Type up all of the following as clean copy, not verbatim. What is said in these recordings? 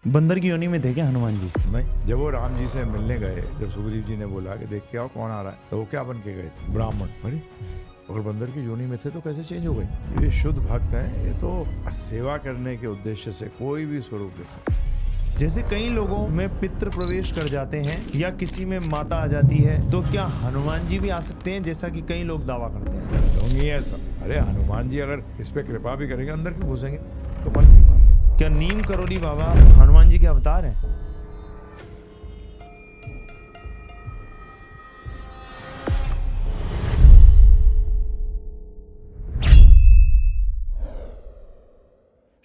बंदर की योनि में थे क्या हनुमान जी? नहीं, जब वो राम जी से मिलने गए, जब सुग्रीव जी ने बोला कि देख के आओ कौन आ रहा है, तो वो क्या बन के गए थे? ब्राह्मण। अरे अगर बंदर की योनि में थे तो कैसे चेंज हो गए? ये शुद्ध भक्त हैं, ये तो सेवा करने के उद्देश्य से कोई भी स्वरूप ले सकते। जैसे कई लोगों में पितृ प्रवेश कर जाते हैं या किसी में माता आ जाती है, तो क्या हनुमान जी भी आ सकते हैं जैसा कि कई लोग दावा करते हैं? ढोंगी है सब। अरे हनुमान जी अगर इस पे कृपा भी करेंगे, अंदर क्यों घुसेंगे? तो मन की बात। क्या नीम करोली बाबा हनुमान जी के अवतार हैं?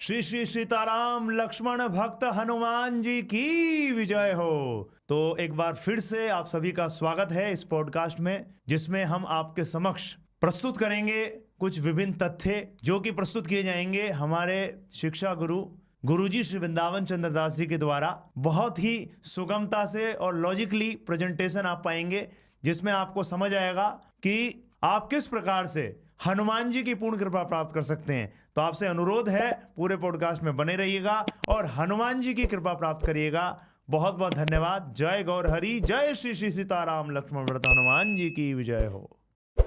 श्री श्री सीताराम लक्ष्मण भक्त हनुमान जी की विजय हो। तो एक बार फिर से आप सभी का स्वागत है इस पॉडकास्ट में, जिसमें हम आपके समक्ष प्रस्तुत करेंगे कुछ विभिन्न तथ्य जो कि प्रस्तुत किए जाएंगे हमारे शिक्षा गुरुजी श्री वृंदावन चंद्र दास जी के द्वारा। बहुत ही सुगमता से और लॉजिकली प्रेजेंटेशन आप पाएंगे, जिसमें आपको समझ आएगा कि आप किस प्रकार से हनुमान जी की पूर्ण कृपा प्राप्त कर सकते हैं। तो आपसे अनुरोध है, पूरे पॉडकास्ट में बने रहिएगा और हनुमान जी की कृपा प्राप्त करिएगा। बहुत बहुत धन्यवाद। जय गौर हरि, जय श्री श्री सीताराम लक्ष्मण भरत हनुमान जी की विजय हो।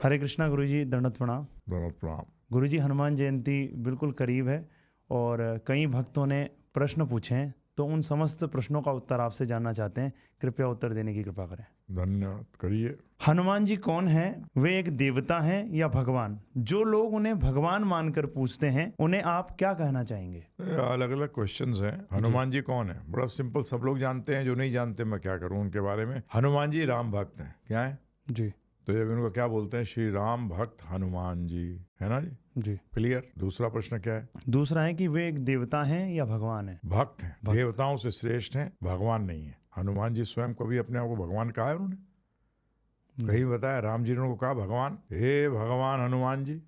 हरे कृष्णा गुरुजी, दंडवत प्रणाम। प्रणाम। गुरुजी, हनुमान जयंती बिल्कुल करीब है और कई भक्तों ने प्रश्न पूछे हैं, तो उन समस्त प्रश्नों का उत्तर आपसे जानना चाहते हैं। कृपया उत्तर देने की कृपा करें। धन्यवाद, करिए। हनुमान जी कौन हैं? वे एक देवता हैं या भगवान? जो लोग उन्हें भगवान मानकर पूछते हैं, उन्हें आप क्या कहना चाहेंगे? अलग अलग क्वेश्चंस हैं। हनुमान जी कौन है? बड़ा सिंपल, सब लोग जानते हैं। जो नहीं जानते मैं क्या करूं उनके बारे में। हनुमान जी राम भक्त हैं। क्या है जी तो ये उनको क्या बोलते हैं? श्री राम भक्त हनुमान जी, है ना जी? जी। क्लियर। दूसरा प्रश्न क्या है? दूसरा है कि वे एक देवता हैं या भगवान हैं? भक्त हैं, देवताओं से श्रेष्ठ हैं, भगवान नहीं है। हनुमान जी स्वयं कभी अपने आप को भगवान कहा है उन्होंने? कहीं बताया? राम जी ने उनको कहा भगवान, हे भगवान हनुमान जी?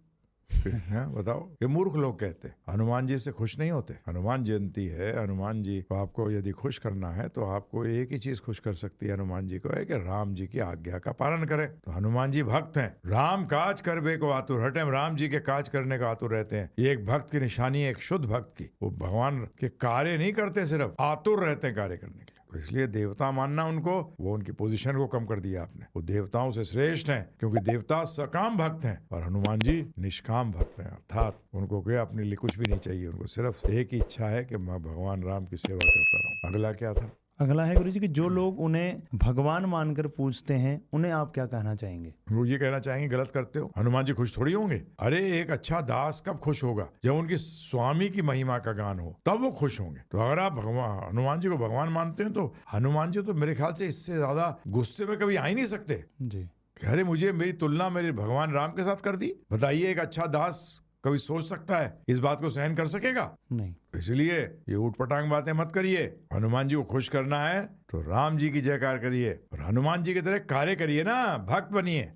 बताओ। ये मूर्ख लोग कहते हैं। हनुमान जी से खुश नहीं होते। हनुमान जयंती है, हनुमान जी को आपको यदि खुश करना है तो आपको एक ही चीज खुश कर सकती है हनुमान जी को, है कि राम जी की आज्ञा का पालन करें। तो हनुमान जी भक्त हैं। राम काज करबे को आतुर, हर टाइम राम जी के काज करने का आतुर रहते हैं। ये एक भक्त की निशानी है, एक शुद्ध भक्त की। वो भगवान के कार्य नहीं करते, सिर्फ आतुर रहते हैं कार्य करने के लिए। तो इसलिए देवता मानना उनको, वो उनकी पोजीशन को कम कर दिया आपने। वो देवताओं से श्रेष्ठ हैं, क्योंकि देवता सकाम भक्त हैं और हनुमान जी निष्काम भक्त हैं। अर्थात उनको क्या अपने लिए कुछ भी नहीं चाहिए, उनको सिर्फ एक ही इच्छा है कि मैं भगवान राम की सेवा करता रहूं। अगला क्या था? अगला है गुरुजी कि जो लोग उन्हें भगवान मानकर पूछते हैं, उन्हें आप क्या कहना चाहेंगे? वो ये कहना चाहेंगे गलत करते हो। हनुमान जी खुश थोड़ी होंगे। अरे एक अच्छा दास कब खुश होगा? जब उनकी स्वामी की महिमा का गान हो, तब वो खुश होंगे। तो अगर आप भगवान हनुमान जी को भगवान मानते हैं तो हनुमान जी तो मेरे ख्याल से इससे ज्यादा गुस्से में कभी आ ही नहीं सकते जी। अरे मुझे मेरी तुलना मेरे भगवान राम के साथ कर दी। बताइए, एक अच्छा दास कभी सोच सकता है, इस बात को सहन कर सकेगा? नहीं। इसलिए ये ऊटपटांग बातें मत करिए। हनुमान जी को खुश करना है तो राम जी की जयकार करिए और हनुमान जी की तरह कार्य करिए ना, भक्त बनिए।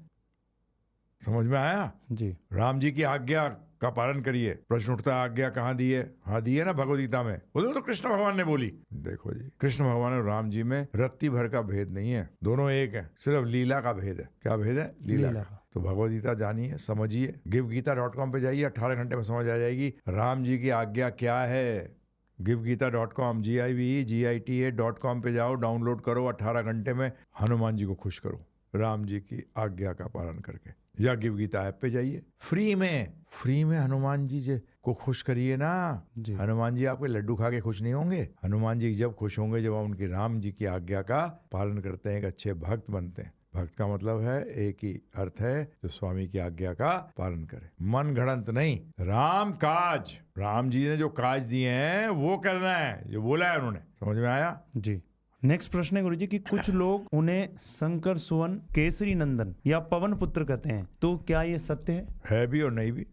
समझ में आया? जी। राम जी की आज्ञा का पालन करिए। प्रश्न उठता है, आज्ञा कहाँ दी है? हाँ दी है ना भगवद गीता में। बोलो तो कृष्ण भगवान ने बोली। देखो जी, कृष्ण भगवान और राम जी में रत्ती भर का भेद नहीं है, दोनों एक है, सिर्फ लीला का भेद है। क्या भेद है? लीला का। तो भगवद गीता जानिए, समझिए। गिवगीता.com पे जाइए, 18 घंटे में समझ आ जाएगी राम जी की आज्ञा क्या है। गिवगीता.com, GIVEGITA.com पे जाओ, डाउनलोड करो। 18 घंटे में हनुमान जी को खुश करो राम जी की आज्ञा का पालन करके। या गिव गीता ऐप पे जाइए, फ्री में हनुमान जी को खुश करिए ना। हनुमान जी आपके लड्डू खा के खुश नहीं होंगे। हनुमान जी जब खुश होंगे जब आप उनकी राम जी की आज्ञा का पालन करते हैं, एक अच्छे भक्त बनते हैं। भक्त का मतलब है, एक ही अर्थ है, जो स्वामी की आज्ञा का पालन करे, मन घड़ंत नहीं। राम काज, राम जी ने जो काज दिए हैं वो करना है, जो बोला है उन्होंने। समझ में आया जी। नेक्स्ट प्रश्न है गुरुजी कि कुछ लोग उन्हें शंकर सुवन, केसरी नंदन या पवन पुत्र कहते हैं, तो क्या ये सत्य है? है भी और नहीं भी।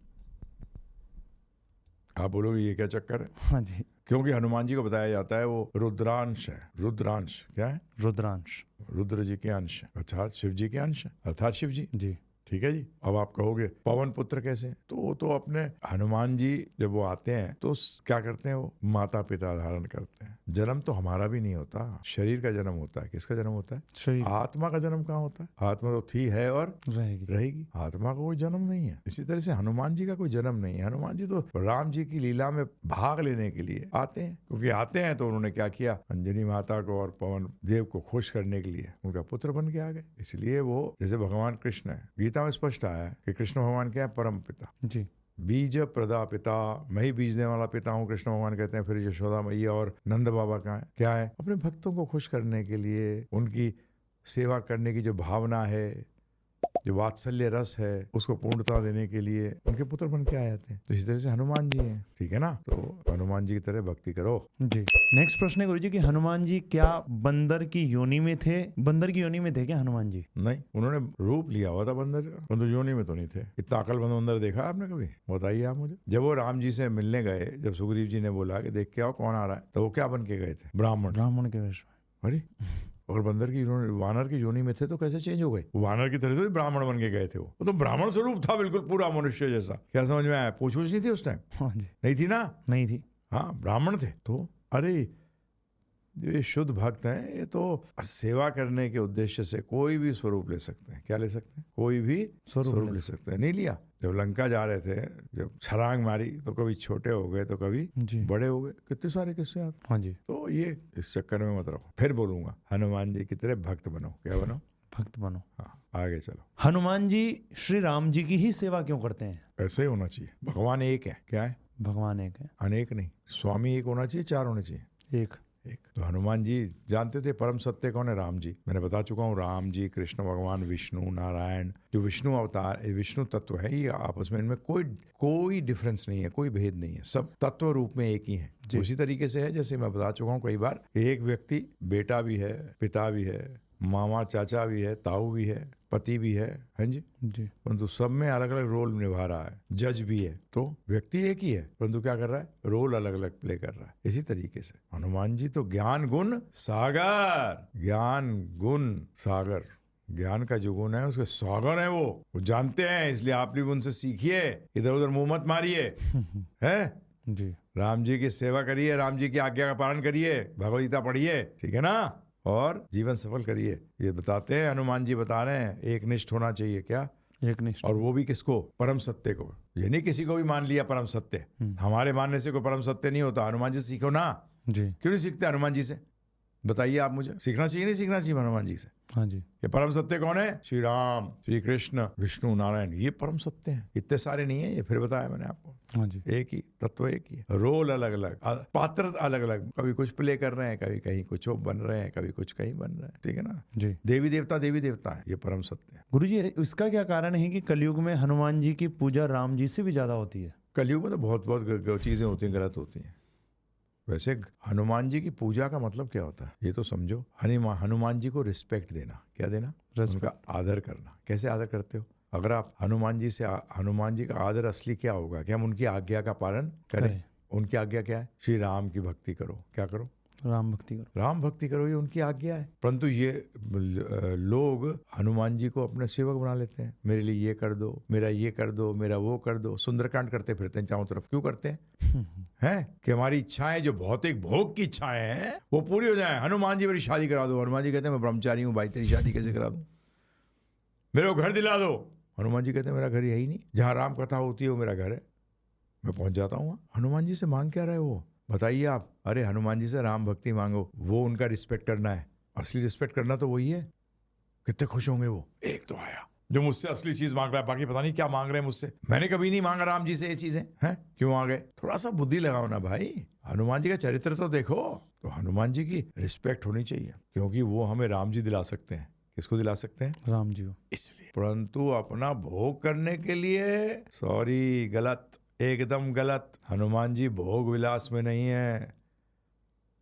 आप बोलोगे ये क्या चक्कर है? हाँ जी। क्योंकि हनुमान जी को बताया जाता है वो रुद्रांश है। रुद्रांश क्या है? रुद्रांश। रुद्र जी के अंश, अर्थात शिव जी के अंश, अर्थात शिव जी। जी। ठीक है जी। अब आप कहोगे पवन पुत्र कैसे, तो वो तो अपने हनुमान जी जब वो आते हैं तो क्या करते हैं, वो माता पिता धारण करते हैं। जन्म तो हमारा भी नहीं होता, शरीर का जन्म होता है। किसका जन्म होता है? शरीर। आत्मा का जन्म कहाँ होता है? आत्मा तो थी, है और रहेगी। आत्मा का कोई जन्म नहीं है। इसी तरह से हनुमान जी का कोई जन्म नहीं है। हनुमान जी तो राम जी की लीला में भाग लेने के लिए आते हैं, क्योंकि आते हैं तो उन्होंने क्या किया, अंजनी माता को और पवन देव को खुश करने के लिए उनका पुत्र बन के आ गए। इसलिए वो जैसे भगवान कृष्ण है, गीता में स्पष्ट आया है कि कृष्ण भगवान क्या है, परम पिता जी। बीज प्रदा पिता, मैं ही बीज देने वाला पिता हूँ, कृष्ण भगवान कहते हैं। फिर यशोदा मैया और नंद बाबा का है क्या है, अपने भक्तों को खुश करने के लिए, उनकी सेवा करने की जो भावना है, जो वात्सल्य रस है, उसको पूर्णता देने के लिए उनके पुत्र बन के आए जाते हैं। तो इसी तरह से हनुमान जी हैं, ठीक है ना। तो हनुमान जी की तरह भक्ति करो जी। नेक्स्ट प्रश्न है गुरुजी कि हनुमान जी क्या बंदर की योनि में थे? बंदर की योनि में थे क्या हनुमान जी? नहीं, उन्होंने रूप लिया हुआ था बंदर का, परंतु योनि में तो नहीं थे। इतना अकलमंद बंदर देखा आपने कभी? बताइए आप मुझे। जब वो राम जी से मिलने गए, जब सुग्रीव जी ने बोला कि देख के आओ कौन आ रहा है, तो वो क्या बन के गए थे? ब्राह्मण के वेश में। अरे, और बंदर की वानर की योनि में थे तो कैसे चेंज हो गए? वानर की तरह तो ब्राह्मण बन के गए थे। वो तो ब्राह्मण स्वरूप था, बिल्कुल पूरा मनुष्य जैसा। क्या समझ में आया? पूछ नहीं थी उस टाइम? हाँ जी। नहीं थी ना? नहीं थी। हाँ, ब्राह्मण थे। तो अरे ये शुद्ध भक्त हैं, ये तो सेवा करने के उद्देश्य से कोई भी स्वरूप ले सकते हैं। क्या ले सकते हैं? कोई भी स्वरूप ले सकते हैं। नहीं लिया। जब लंका जा रहे थे, जब छलांग मारी तो कभी छोटे हो गए तो कभी बड़े हो गए। कितने सारे किस्से आते। हाँ जी। तो ये इस चक्कर में मत रहो। फिर बोलूंगा, हनुमान जी की तरह भक्त बनो। क्या बनो? भक्त बनो। हाँ, आगे चलो। हनुमान जी श्री राम जी की ही सेवा क्यों करते हैं? ऐसे ही होना चाहिए। भगवान एक है। क्या है? भगवान एक है, अनेक नहीं। स्वामी एक होना चाहिए, चार होने चाहिए? एक। तो हनुमान जी जानते थे परम सत्य कौन है? राम जी। मैंने बता चुका हूँ, राम जी, कृष्ण भगवान, विष्णु, नारायण, जो विष्णु अवतार, विष्णु तत्व है, ये आपस में इनमें कोई डिफरेंस नहीं है, कोई भेद नहीं है। सब तत्व रूप में एक ही है। उसी तरीके से है जैसे मैं बता चुका हूँ कई बार, एक व्यक्ति बेटा भी है, पिता भी है, मामा चाचा भी है, ताऊ भी है, पति भी है जी जी। परंतु सब में अलग अलग रोल निभा रहा है। जज भी है। तो व्यक्ति एक ही है, परंतु क्या कर रहा है? रोल अलग अलग प्ले कर रहा है। इसी तरीके से हनुमान जी तो ज्ञान गुण सागर, ज्ञान गुण सागर, ज्ञान का जो गुण है उसके सागर है। वो जानते हैं, इसलिए आप भी उनसे सीखिए, इधर उधर मुंह मत मारिए। है जी। राम जी की सेवा करिए, राम जी की आज्ञा का पालन करिए, भगवद गीता पढ़िए, ठीक है ना, और जीवन सफल करिए। ये बताते हैं, हनुमान जी बता रहे हैं, एक निष्ठ होना चाहिए। क्या? एक निष्ठ। और वो भी किसको? परम सत्य को। ये नहीं किसी को भी मान लिया परम सत्य। हमारे मानने से कोई परम सत्य नहीं होता। हनुमान जी से सीखो ना। जी। क्यों नहीं सीखते हनुमान जी से? बताइए आप मुझे। सीखना चाहिए नहीं सीखना चाहिए हनुमान जी से? हाँ जी। ये परम सत्य कौन है? श्री राम, श्री कृष्ण, विष्णु, नारायण, ये परम सत्य हैं। इतने सारे नहीं है, ये फिर बताया मैंने आपको। हाँ जी। एक ही तत्व, एक ही रोल, अलग अलग पात्र, अलग अलग, कभी कुछ प्ले कर रहे हैं, कभी कहीं कुछ बन रहे हैं, कभी कुछ कहीं बन रहे हैं, ठीक है ना। जी। देवी देवता है, ये परम सत्य है। गुरुजी, इसका क्या कारण है कि कलयुग में हनुमान जी की पूजा राम जी से भी ज्यादा होती है? कलयुग में तो बहुत चीजें होती हैं, गलत होती हैं। वैसे हनुमान जी की पूजा का मतलब क्या होता है ये तो समझो। हनुमान जी को रिस्पेक्ट देना। क्या देना? उनका आदर करना। कैसे आदर करते हो? अगर आप हनुमान जी का आदर असली क्या होगा कि हम उनकी आज्ञा का पालन करें। उनकी आज्ञा क्या है? श्री राम की भक्ति करो। क्या करो? राम भक्ति करो। राम भक्ति करो, ये उनकी आज्ञा है। परंतु ये लोग हनुमान जी को अपने सेवक बना लेते हैं। मेरे लिए ये कर दो, मेरा ये कर दो, मेरा वो कर दो। सुंदरकांड करते फिरते हैं चारों तरफ। क्यों करते हैं? हैं कि हमारी इच्छाएं, जो भौतिक भोग की इच्छाएं हैं, वो पूरी हो जाए। हनुमान जी मेरी शादी करा दो। हनुमान जी कहते हैं मैं ब्रह्मचारी हूँ भाई, तेरी शादी कैसे करा दूं? मेरे को घर दिला दो। हनुमान जी कहते हैं मेरा घर यही नहीं, जहाँ राम कथा होती है वो मेरा घर है, मैं पहुंच जाता हूँ। हनुमान जी से मांग क्या रहे हो? बताइए आप। अरे हनुमान जी से राम भक्ति मांगो, वो उनका रिस्पेक्ट करना है। असली रिस्पेक्ट करना तो वही है। कितने खुश होंगे वो। एक तो आया जो मुझसे असली चीज मांग रहा है, बाकी पता नहीं क्या मांग रहे हैं मुझसे। मैंने कभी नहीं मांगा राम जी से ये चीजें। हैं क्यों आ गए? थोड़ा सा बुद्धि लगाओ ना भाई। हनुमान जी का चरित्र तो देखो। तो हनुमान जी की रिस्पेक्ट होनी चाहिए, क्योंकि वो हमें राम जी दिला सकते हैं। किसको दिला सकते हैं? राम जी को। इसलिए। परंतु अपना भोग करने के लिए, सॉरी, गलत, एकदम गलत। हनुमान जी भोग विलास में नहीं है।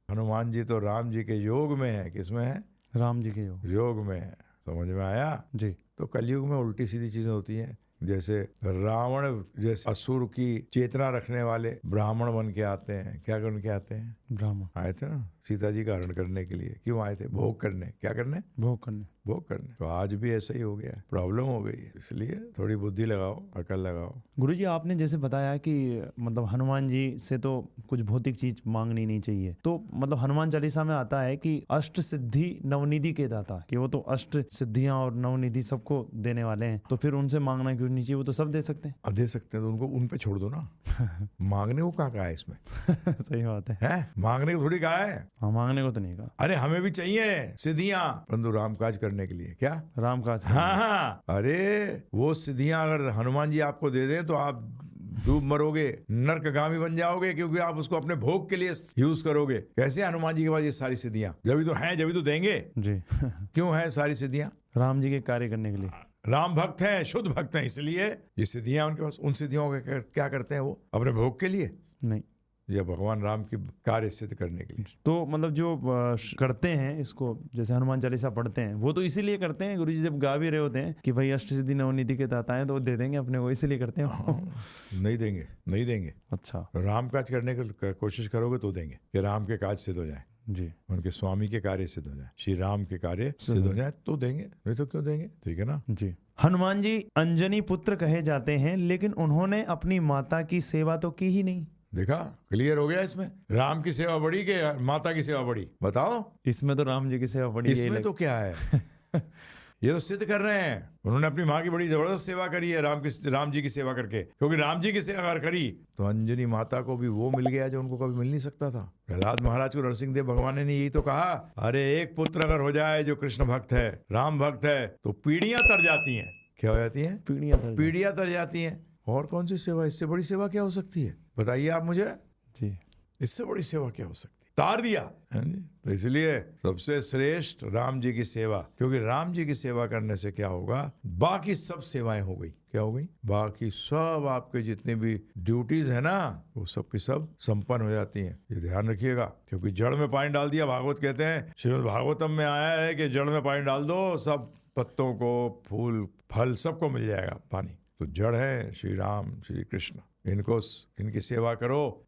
हनुमान जी तो राम जी के योग में है। किसमें है? राम जी के योग में है। समझ में आया जी। तो कलयुग में उल्टी सीधी चीजें होती हैं। जैसे रावण जैसे असुर की चेतना रखने वाले ब्राह्मण बन के आते हैं। क्या बन के आते हैं? ब्राह्मण आए थे ना सीता जी का हरण करने के लिए। क्यों आए थे? भोग करने। क्या करने? भोग करने। भोग करने। तो आज भी ऐसा ही हो गया है, प्रॉब्लम हो गई है। इसलिए थोड़ी बुद्धि लगाओ, अकल लगाओ। गुरुजी आपने जैसे बताया कि मतलब हनुमान जी से तो कुछ भौतिक चीज मांगनी नहीं चाहिए, तो मतलब हनुमान चालीसा में आता है कि अष्ट सिद्धि नवनिधि के दाता, कि वो तो अष्ट सिद्धियां और नवनिधि सबको देने वाले हैं, तो फिर उनसे मांगना क्यों नहीं चाहिए? वो तो सब दे सकते हैं। अब दे सकते हैं तो उनको उन पे छोड़ दो ना। मांगने को कहाँ कहा है इसमें? सही बात है? मांगने को थोड़ी कहा है। हाँ, मांगने को तो नहीं कहा। अरे हमें भी चाहिए सिद्धियां, परंतु रामकाज करने के लिए। क्या? राम काज। हाँ हाँ, अरे वो सिद्धियां अगर हनुमान जी आपको दे दें तो आप डूब मरोगे, नरकगामी बन जाओगे, क्योंकि आप उसको अपने भोग के लिए यूज करोगे। कैसे हनुमान जी के पास ये सारी सिद्धियां? जब तो हैं, जब तो देंगे। जी। क्यों है सारी सिद्धियां? राम जी के कार्य करने के लिए। राम भक्त हैं, शुद्ध भक्त हैं, इसलिए ये सिद्धियां उनके पास। उन सिद्धियों का क्या करते हैं वो? अपने भोग के लिए नहीं, या भगवान राम की कार्य सिद्ध करने के लिए। तो मतलब जो करते हैं इसको, जैसे हनुमान चालीसा पढ़ते हैं, वो तो इसीलिए करते हैं गुरुजी, जब गा भी रहे होते हैं कि भाई अष्ट सिद्धि नवनिधि के दाता हैं, तो वो दे देंगे अपने को, इसीलिए करते हैं। नहीं देंगे, नहीं देंगे। अच्छा। राम काज करने की कोशिश करोगे तो देंगे, कि राम के काज सिद्ध हो जाए, जी, उनके स्वामी के कार्य सिद्ध हो जाए, श्री राम के कार्य सिद्ध हो जाए तो देंगे, नहीं तो क्यों देंगे? ठीक है ना जी। हनुमान जी अंजनी पुत्र कहे जाते हैं, लेकिन उन्होंने अपनी माता की सेवा तो की ही नहीं। देखा, क्लियर हो गया इसमें। राम की सेवा बड़ी के माता की सेवा बड़ी? बताओ। इसमें तो राम जी की सेवा बड़ी है। इसमें तो क्या है? ये तो सिद्ध कर रहे हैं, उन्होंने अपनी माँ की बड़ी जबरदस्त सेवा करी है राम जी की सेवा करके। क्योंकि राम जी की सेवा अगर करी तो अंजनी माता को भी वो मिल गया जो उनको कभी मिल नहीं सकता था। प्रहलाद महाराज को नरसिंह देव भगवान ने यही तो कहा, अरे एक पुत्र अगर हो जाए जो कृष्ण भक्त है, राम भक्त है, तो पीढ़ियां तर जाती हैं। क्या हो जाती हैं? पीढ़ियां तर जाती हैं। और कौन सी सेवा, इससे बड़ी सेवा क्या हो सकती है? बताइए आप मुझे। जी, इससे बड़ी सेवा क्या हो सकती? तार दिया है जी। तो इसलिए सबसे श्रेष्ठ राम जी की सेवा, क्योंकि राम जी की सेवा करने से क्या होगा? बाकी सब सेवाएं हो गई। क्या हो गई? बाकी सब आपके जितनी भी ड्यूटीज है ना, वो सब की सब संपन्न हो जाती हैं। ये ध्यान रखिएगा, क्योंकि जड़ में पानी डाल दिया। भागवत कहते हैं, श्रीमद् भागवतम में आया है कि जड़ में पानी डाल दो, सब पत्तों को, फूल, फल सबको मिल जाएगा पानी। तो जड़ है श्री राम, श्री कृष्ण, इनकी सेवा करो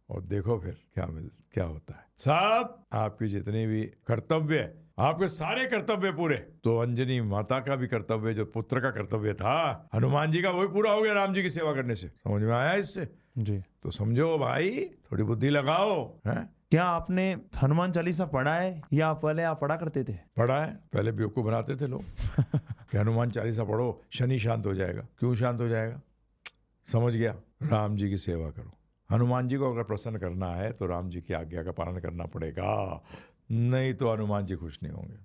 और देखो फिर क्या होता है। सब आपकी जितने भी कर्तव्य, आपके सारे कर्तव्य पूरे। तो अंजनी माता का भी कर्तव्य, जो पुत्र का कर्तव्य था हनुमान जी का, वही पूरा हो गया राम जी की सेवा करने से। समझ में आया इससे? जी। तो समझो भाई, थोड़ी बुद्धि लगाओ। है? क्या आपने हनुमान चालीसा पढ़ा है, या पहले आप पढ़ा करते थे? पढ़ा है। पहले बेवकूफ बनाते थे लोग कि हनुमान चालीसा पढ़ो, शनि शांत हो जाएगा। क्यों शांत हो जाएगा? समझ गया, राम जी की सेवा करो। हनुमान जी को अगर प्रसन्न करना है तो राम जी की आज्ञा का पालन करना पड़ेगा, नहीं तो हनुमान जी खुश नहीं होंगे।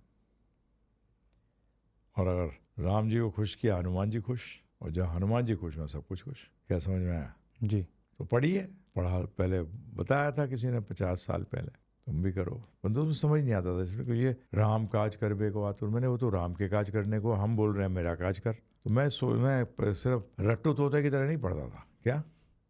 और अगर राम जी को खुश किया, हनुमान जी खुश, और जब हनुमान जी खुश हो, सब कुछ खुश। क्या समझ में आया? जी। तो पढ़िए। पढ़ा, पहले बताया था किसी ने 50 साल पहले, तुम भी करो। परंतु तो समझ नहीं आता था इसलिए, ये राम काज करबे को आतुर। मैंने वो तो राम के काज करने को हम बोल रहे हैं, मेरा काज कर। तो मैं सिर्फ रट्टू तोते की तरह नहीं पढ़ता था। क्या?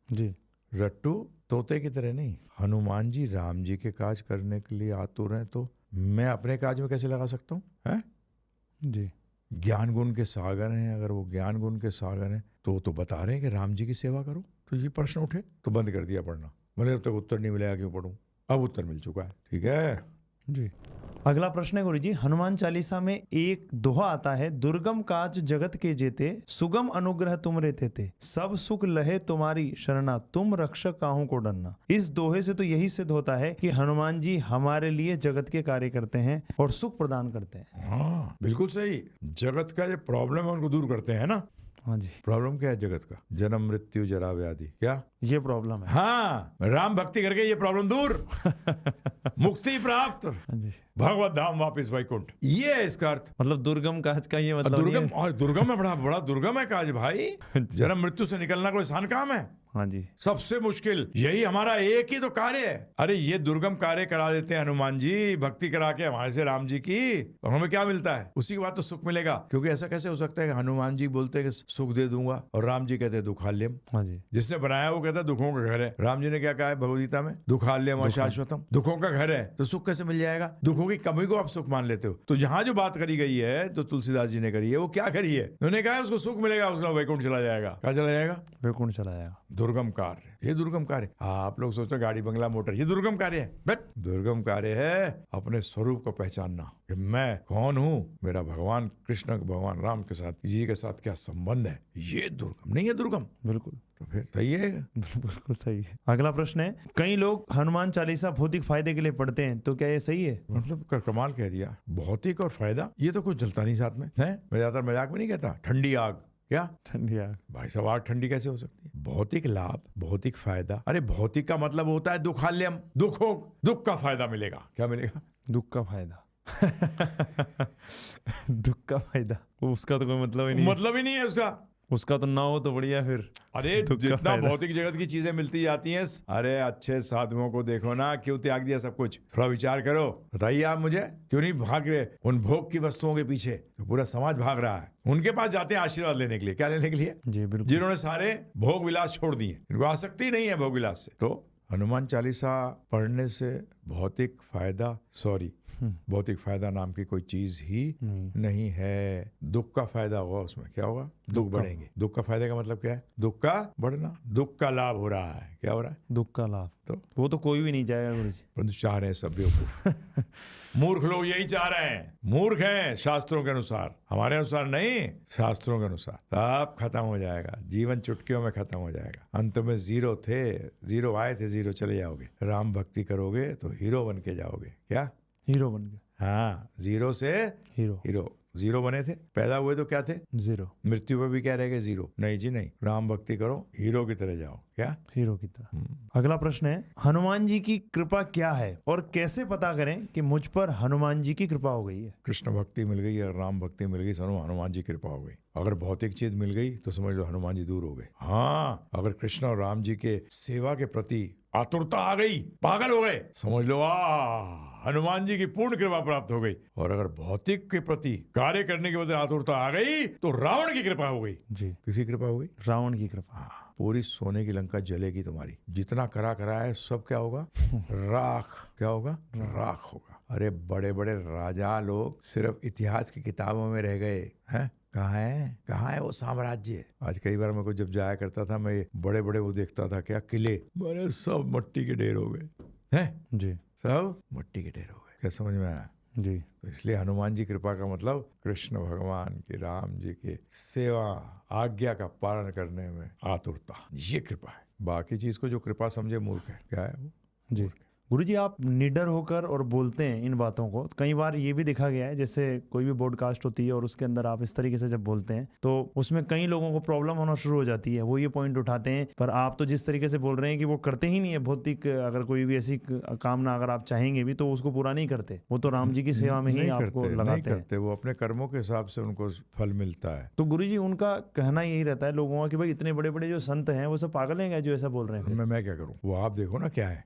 जी। रट्टू तोते की तरह नहीं। हनुमान जी राम जी के काज करने के लिए आतुर हैं, तो मैं अपने काज में कैसे लगा सकता हूँ? है जी। ज्ञान गुण के सागर हैं, अगर वो ज्ञान गुण के सागर हैं तो बता रहे हैं कि राम जी की सेवा करो। तो ये प्रश्न उठे तो बंद कर दिया पढ़ना। मैंने अब तक उत्तर नहीं मिला, क्यों पढ़ूं? अब उत्तर मिल चुका है। ठीक है जी। अगला प्रश्न है गुरुजी, हनुमान चालीसा में एक दोहा आता है, दुर्गम काज जगत के जेते, सुगम अनुग्रह तुम रहते थे, सब सुख लहे तुम्हारी शरणा, तुम रक्षक काहू को डरना। इस दोहे से तो यही सिद्ध होता है कि हनुमान जी हमारे लिए जगत के कार्य करते हैं और सुख प्रदान करते हैं। हाँ, बिल्कुल सही। जगत का जो प्रॉब्लम है उनको दूर करते हैं ना। हाँ जी। प्रॉब्लम क्या है जगत का? जन्म, मृत्यु, जरा, व्याधि। क्या ये प्रॉब्लम है? हाँ, राम भक्ति करके ये प्रॉब्लम दूर, मुक्ति प्राप्त, हाँ जी। भगवत धाम वापिस वैकुंठ। ये है इसका अर्थ। मतलब दुर्गम काज का ये मतलब दुर्गम, और दुर्गम है, बड़ा दुर्गम है काज भाई। जन्म मृत्यु से निकलना कोई आसान काम है? हाँ जी, सबसे मुश्किल यही हमारा एक ही तो कार्य है। अरे ये दुर्गम कार्य करा देते हैं हनुमान जी, भक्ति करा के हमारे से राम जी की, तो हमें क्या मिलता है? उसी के बाद तो सुख मिलेगा। क्योंकि ऐसा कैसे हो सकता है कि हनुमान जी बोलते हैं कि सुख दे दूंगा और राम जी कहते हैं दुखाल्यम। हाँ जी, जिसने बनाया वो कहता है दुखों का घर है। राम जी ने क्या कहा है भगवदगीता में? दुखाल्यम अशाश्वतम। दुखों का घर है तो सुख कैसे मिल जाएगा? दुखों की कमी को आप सुख मान लेते हो। तो यहाँ जो बात करी गई है, तो तुलसीदास जी ने करी है, वो क्या करी है? उन्होंने कहा उसको सुख मिलेगा, उसका वैकुंठ चला जाएगा। क्या चला जाएगा? वैकुंठ चला जाएगा। दुर्गम कार्य, ये दुर्गम कार्य। आप लोग सोचते गाड़ी बंगला मोटर, ये दुर्गम कार्य है? बट दुर्गम कार्य है अपने स्वरूप को पहचानना कि मैं कौन हूं, मेरा भगवान कृष्ण, भगवान राम के साथ, जी के साथ क्या संबंध है। ये दुर्गम नहीं है? दुर्गम बिल्कुल, तो फिर सही है। बिल्कुल सही है। अगला प्रश्न है, कई लोग हनुमान चालीसा भौतिक फायदे के लिए पढ़ते हैं, तो क्या ये सही है? मतलब कमाल कह दिया, भौतिक और फायदा, ये तो कुछ चलता नहीं साथ में है। मैं ज्यादातर मजाक में नहीं कहता ठंडी आग। क्या ठंडी आग? भाई साहब आग ठंडी कैसे हो सकती है? भौतिक लाभ, भौतिक फायदा। अरे भौतिक का मतलब होता है दुखाल्यम, दुख का फायदा मिलेगा। क्या मिलेगा? दुख का फायदा। दुख का फायदा, उसका तो कोई मतलब ही नहीं। मतलब ही नहीं है उसका। उसका तो ना हो तो बढ़िया। फिर अरे जितना भौतिक जगत की चीजें मिलती जाती हैं, अरे अच्छे साधुओं को देखो ना, क्यों त्याग दिया सब कुछ? थोड़ा विचार करो, बताइए आप मुझे, क्यों नहीं भाग रहे उन भोग की वस्तुओं के पीछे? तो पूरा समाज भाग रहा है, उनके पास जाते हैं आशीर्वाद लेने के लिए। क्या लेने के लिए? जी बिल्कुल। जिन्होंने सारे भोग विलास छोड़ दिए, इनको आसक्ति नहीं है भोग विलास से। तो हनुमान चालीसा पढ़ने से भौतिक फायदा नाम की कोई चीज ही नहीं है। दुख का फायदा होगा उसमें। क्या होगा? दुख बढ़ेंगे। दुख का फायदा का मतलब क्या है? दुख का बढ़ना, दुख का लाभ हो रहा है। क्या हो रहा है? दुख का लाभ। तो वो तो कोई भी नहीं चाहेगा गुरुजी। परंतु चाह रहे हैं सब बेवकूफ। मूर्ख लोग यही चाह रहे हैं। मूर्ख हैं शास्त्रों के अनुसार, हमारे अनुसार नहीं, शास्त्रों के अनुसार। सब खत्म हो जाएगा, जीवन चुटकियों में खत्म हो जाएगा। अंत में जीरो आए थे, जीरो चले जाओगे। राम भक्ति करोगे तो हीरो बन के जाओगे। क्या? हीरो बन गया। हाँ, जीरो से हीरो। जीरो बने थे, पैदा हुए तो क्या थे? जीरो। मृत्यु पे भी क्या रहेगा? जीरो। नहीं जी नहीं, राम भक्ति करो, हीरो की तरह जाओ। क्या? हीरो की तरह। अगला प्रश्न है, हनुमान जी की कृपा क्या है और कैसे पता करें कि मुझ पर हनुमान जी की कृपा हो गई है? कृष्ण भक्ति मिल गई और राम भक्ति मिल गई, समझो हनुमान जी की कृपा हो गई। अगर भौतिक चीज मिल गई तो समझ लो हनुमान जी दूर हो गए। हाँ, अगर कृष्ण और राम जी के सेवा के प्रति आतुरता आ गई, पागल हो गए, समझ लो हनुमान जी की पूर्ण कृपा प्राप्त हो गई। और अगर भौतिक के प्रति कार्य करने के बदले आतुरता आ गई तो रावण की कृपा हो गई। जी। किसकी कृपा हो गई? रावण की कृपा। हाँ, पूरी सोने की लंका जलेगी तुम्हारी। जितना करा है सब क्या होगा? राख। क्या होगा? राख होगा। अरे बड़े बड़े राजा लोग सिर्फ इतिहास की किताबों में रह गए हैं। कहाँ है वो साम्राज्य? आज कई बार मैं को जब जाया करता था, मैं बड़े बड़े वो देखता था, क्या किले, मेरे सब मट्टी के ढेर हो गए हैं जी। सब मट्टी के ढेर हो गए। क्या समझ में आया? जी। तो इसलिए हनुमान जी कृपा का मतलब कृष्ण भगवान की, राम जी के सेवा, आज्ञा का पालन करने में आतुरता, ये कृपा है। बाकी चीज को जो कृपा समझे मूर्ख है। क्या है वो? जी। गुरुजी, आप निडर होकर और बोलते हैं इन बातों को। कई बार ये भी देखा गया है, जैसे कोई भी ब्रॉडकास्ट होती है और उसके अंदर आप इस तरीके से जब बोलते हैं तो उसमें कई लोगों को प्रॉब्लम होना शुरू हो जाती है। वो ये पॉइंट उठाते हैं, पर आप तो जिस तरीके से बोल रहे हैं कि वो करते ही नहीं है भौतिक, अगर कोई भी ऐसी कामना अगर आप चाहेंगे भी तो उसको पूरा नहीं करते। वो तो राम जी की सेवा में ही आपको लगाते हैं। वो अपने कर्मों के हिसाब से उनको फल मिलता है। तो गुरुजी, उनका कहना यही रहता है लोगों का कि भाई इतने बड़े बड़े जो संत हैं वो सब पागल हैं क्या जो ऐसा बोल रहे हैं? मैं क्या करूं? वो आप देखो ना क्या है।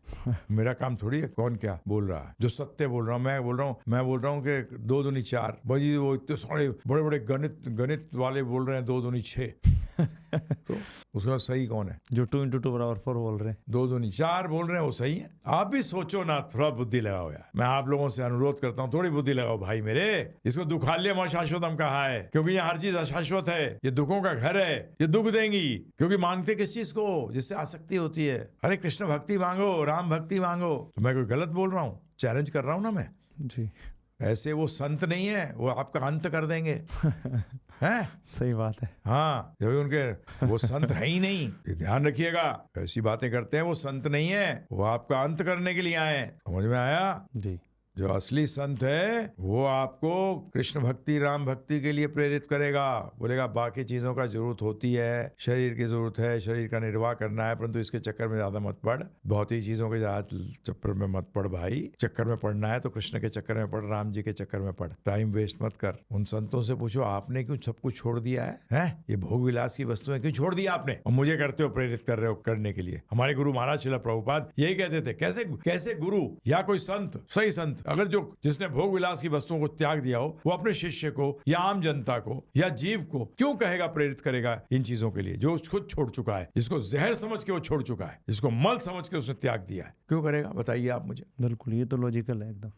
मेरा काम थोड़ी है कौन क्या बोल रहा है। जो सत्य बोल रहा हूँ मैं बोल रहा हूँ कि 2 दूनी 4। भाई वो इतने सारे बड़े बड़े गणित वाले बोल रहे हैं 2 दूनी 6। तो उसका सही कौन है? जो 2 × 2 = 4 बोल रहे हैं, 2 दूनी 4 बोल रहे हैं, वो सही है? आप भी सोचो ना, थोड़ा बुद्धि लगाओ यार। मैं आप लोगों से अनुरोध करता हूँ, थोड़ी बुद्धि लगाओ भाई मेरे। इसको दुखाल्यम अशाश्वतम कहा है क्योंकि यहाँ हर चीज अशाश्वत है। ये दुखों का घर है, ये दुख देंगी। क्योंकि मांगते किस चीज को? जिससे आसक्ति होती है। अरे कृष्ण भक्ति मांगो, राम भक्ति मांगो। तो मैं कोई गलत बोल रहा हूँ? चैलेंज कर रहा हूँ ना मैं। जी। ऐसे वो संत नहीं है, वो आपका अंत कर देंगे। हैं? सही बात है। हाँ, जब उनके वो संत है ही नहीं, ये ध्यान रखिएगा। ऐसी बातें करते हैं, वो संत नहीं है, वो आपका अंत करने के लिए आए। समझ में आया? जी। जो असली संत है वो आपको कृष्ण भक्ति राम भक्ति के लिए प्रेरित करेगा। बोलेगा बाकी चीजों का जरूरत होती है, शरीर की जरूरत है, शरीर का निर्वाह करना है, परंतु इसके चक्कर में ज्यादा मत पड़, भौतिक चीजों के ज्यादा चक्कर में मत पड़ भाई। चक्कर में पड़ना है तो कृष्ण के चक्कर में पड़, राम जी के चक्कर में पड़, टाइम वेस्ट मत कर। उन संतों से पूछो आपने क्यों सब कुछ छोड़ दिया है? ये भोग विलास की वस्तुएं क्यों छोड़ दिया आपने और मुझे करते हो, प्रेरित कर रहे हो करने के लिए। हमारे गुरु महाराज श्रील प्रभुपाद यही कहते थे, कैसे गुरु या कोई संत, सही संत अगर जिसने भोग विलास की वस्तुओं को त्याग दिया हो, वो अपने शिष्य को या आम जनता को या जीव को क्यों कहेगा, प्रेरित करेगा इन चीजों के लिए जो खुद छोड़ चुका है, जिसको जहर समझ के वो छोड़ चुका है, जिसको मल समझ के उसने त्याग दिया है, क्यों करेगा बताइए आप मुझे। बिल्कुल, ये तो लॉजिकल है एकदम।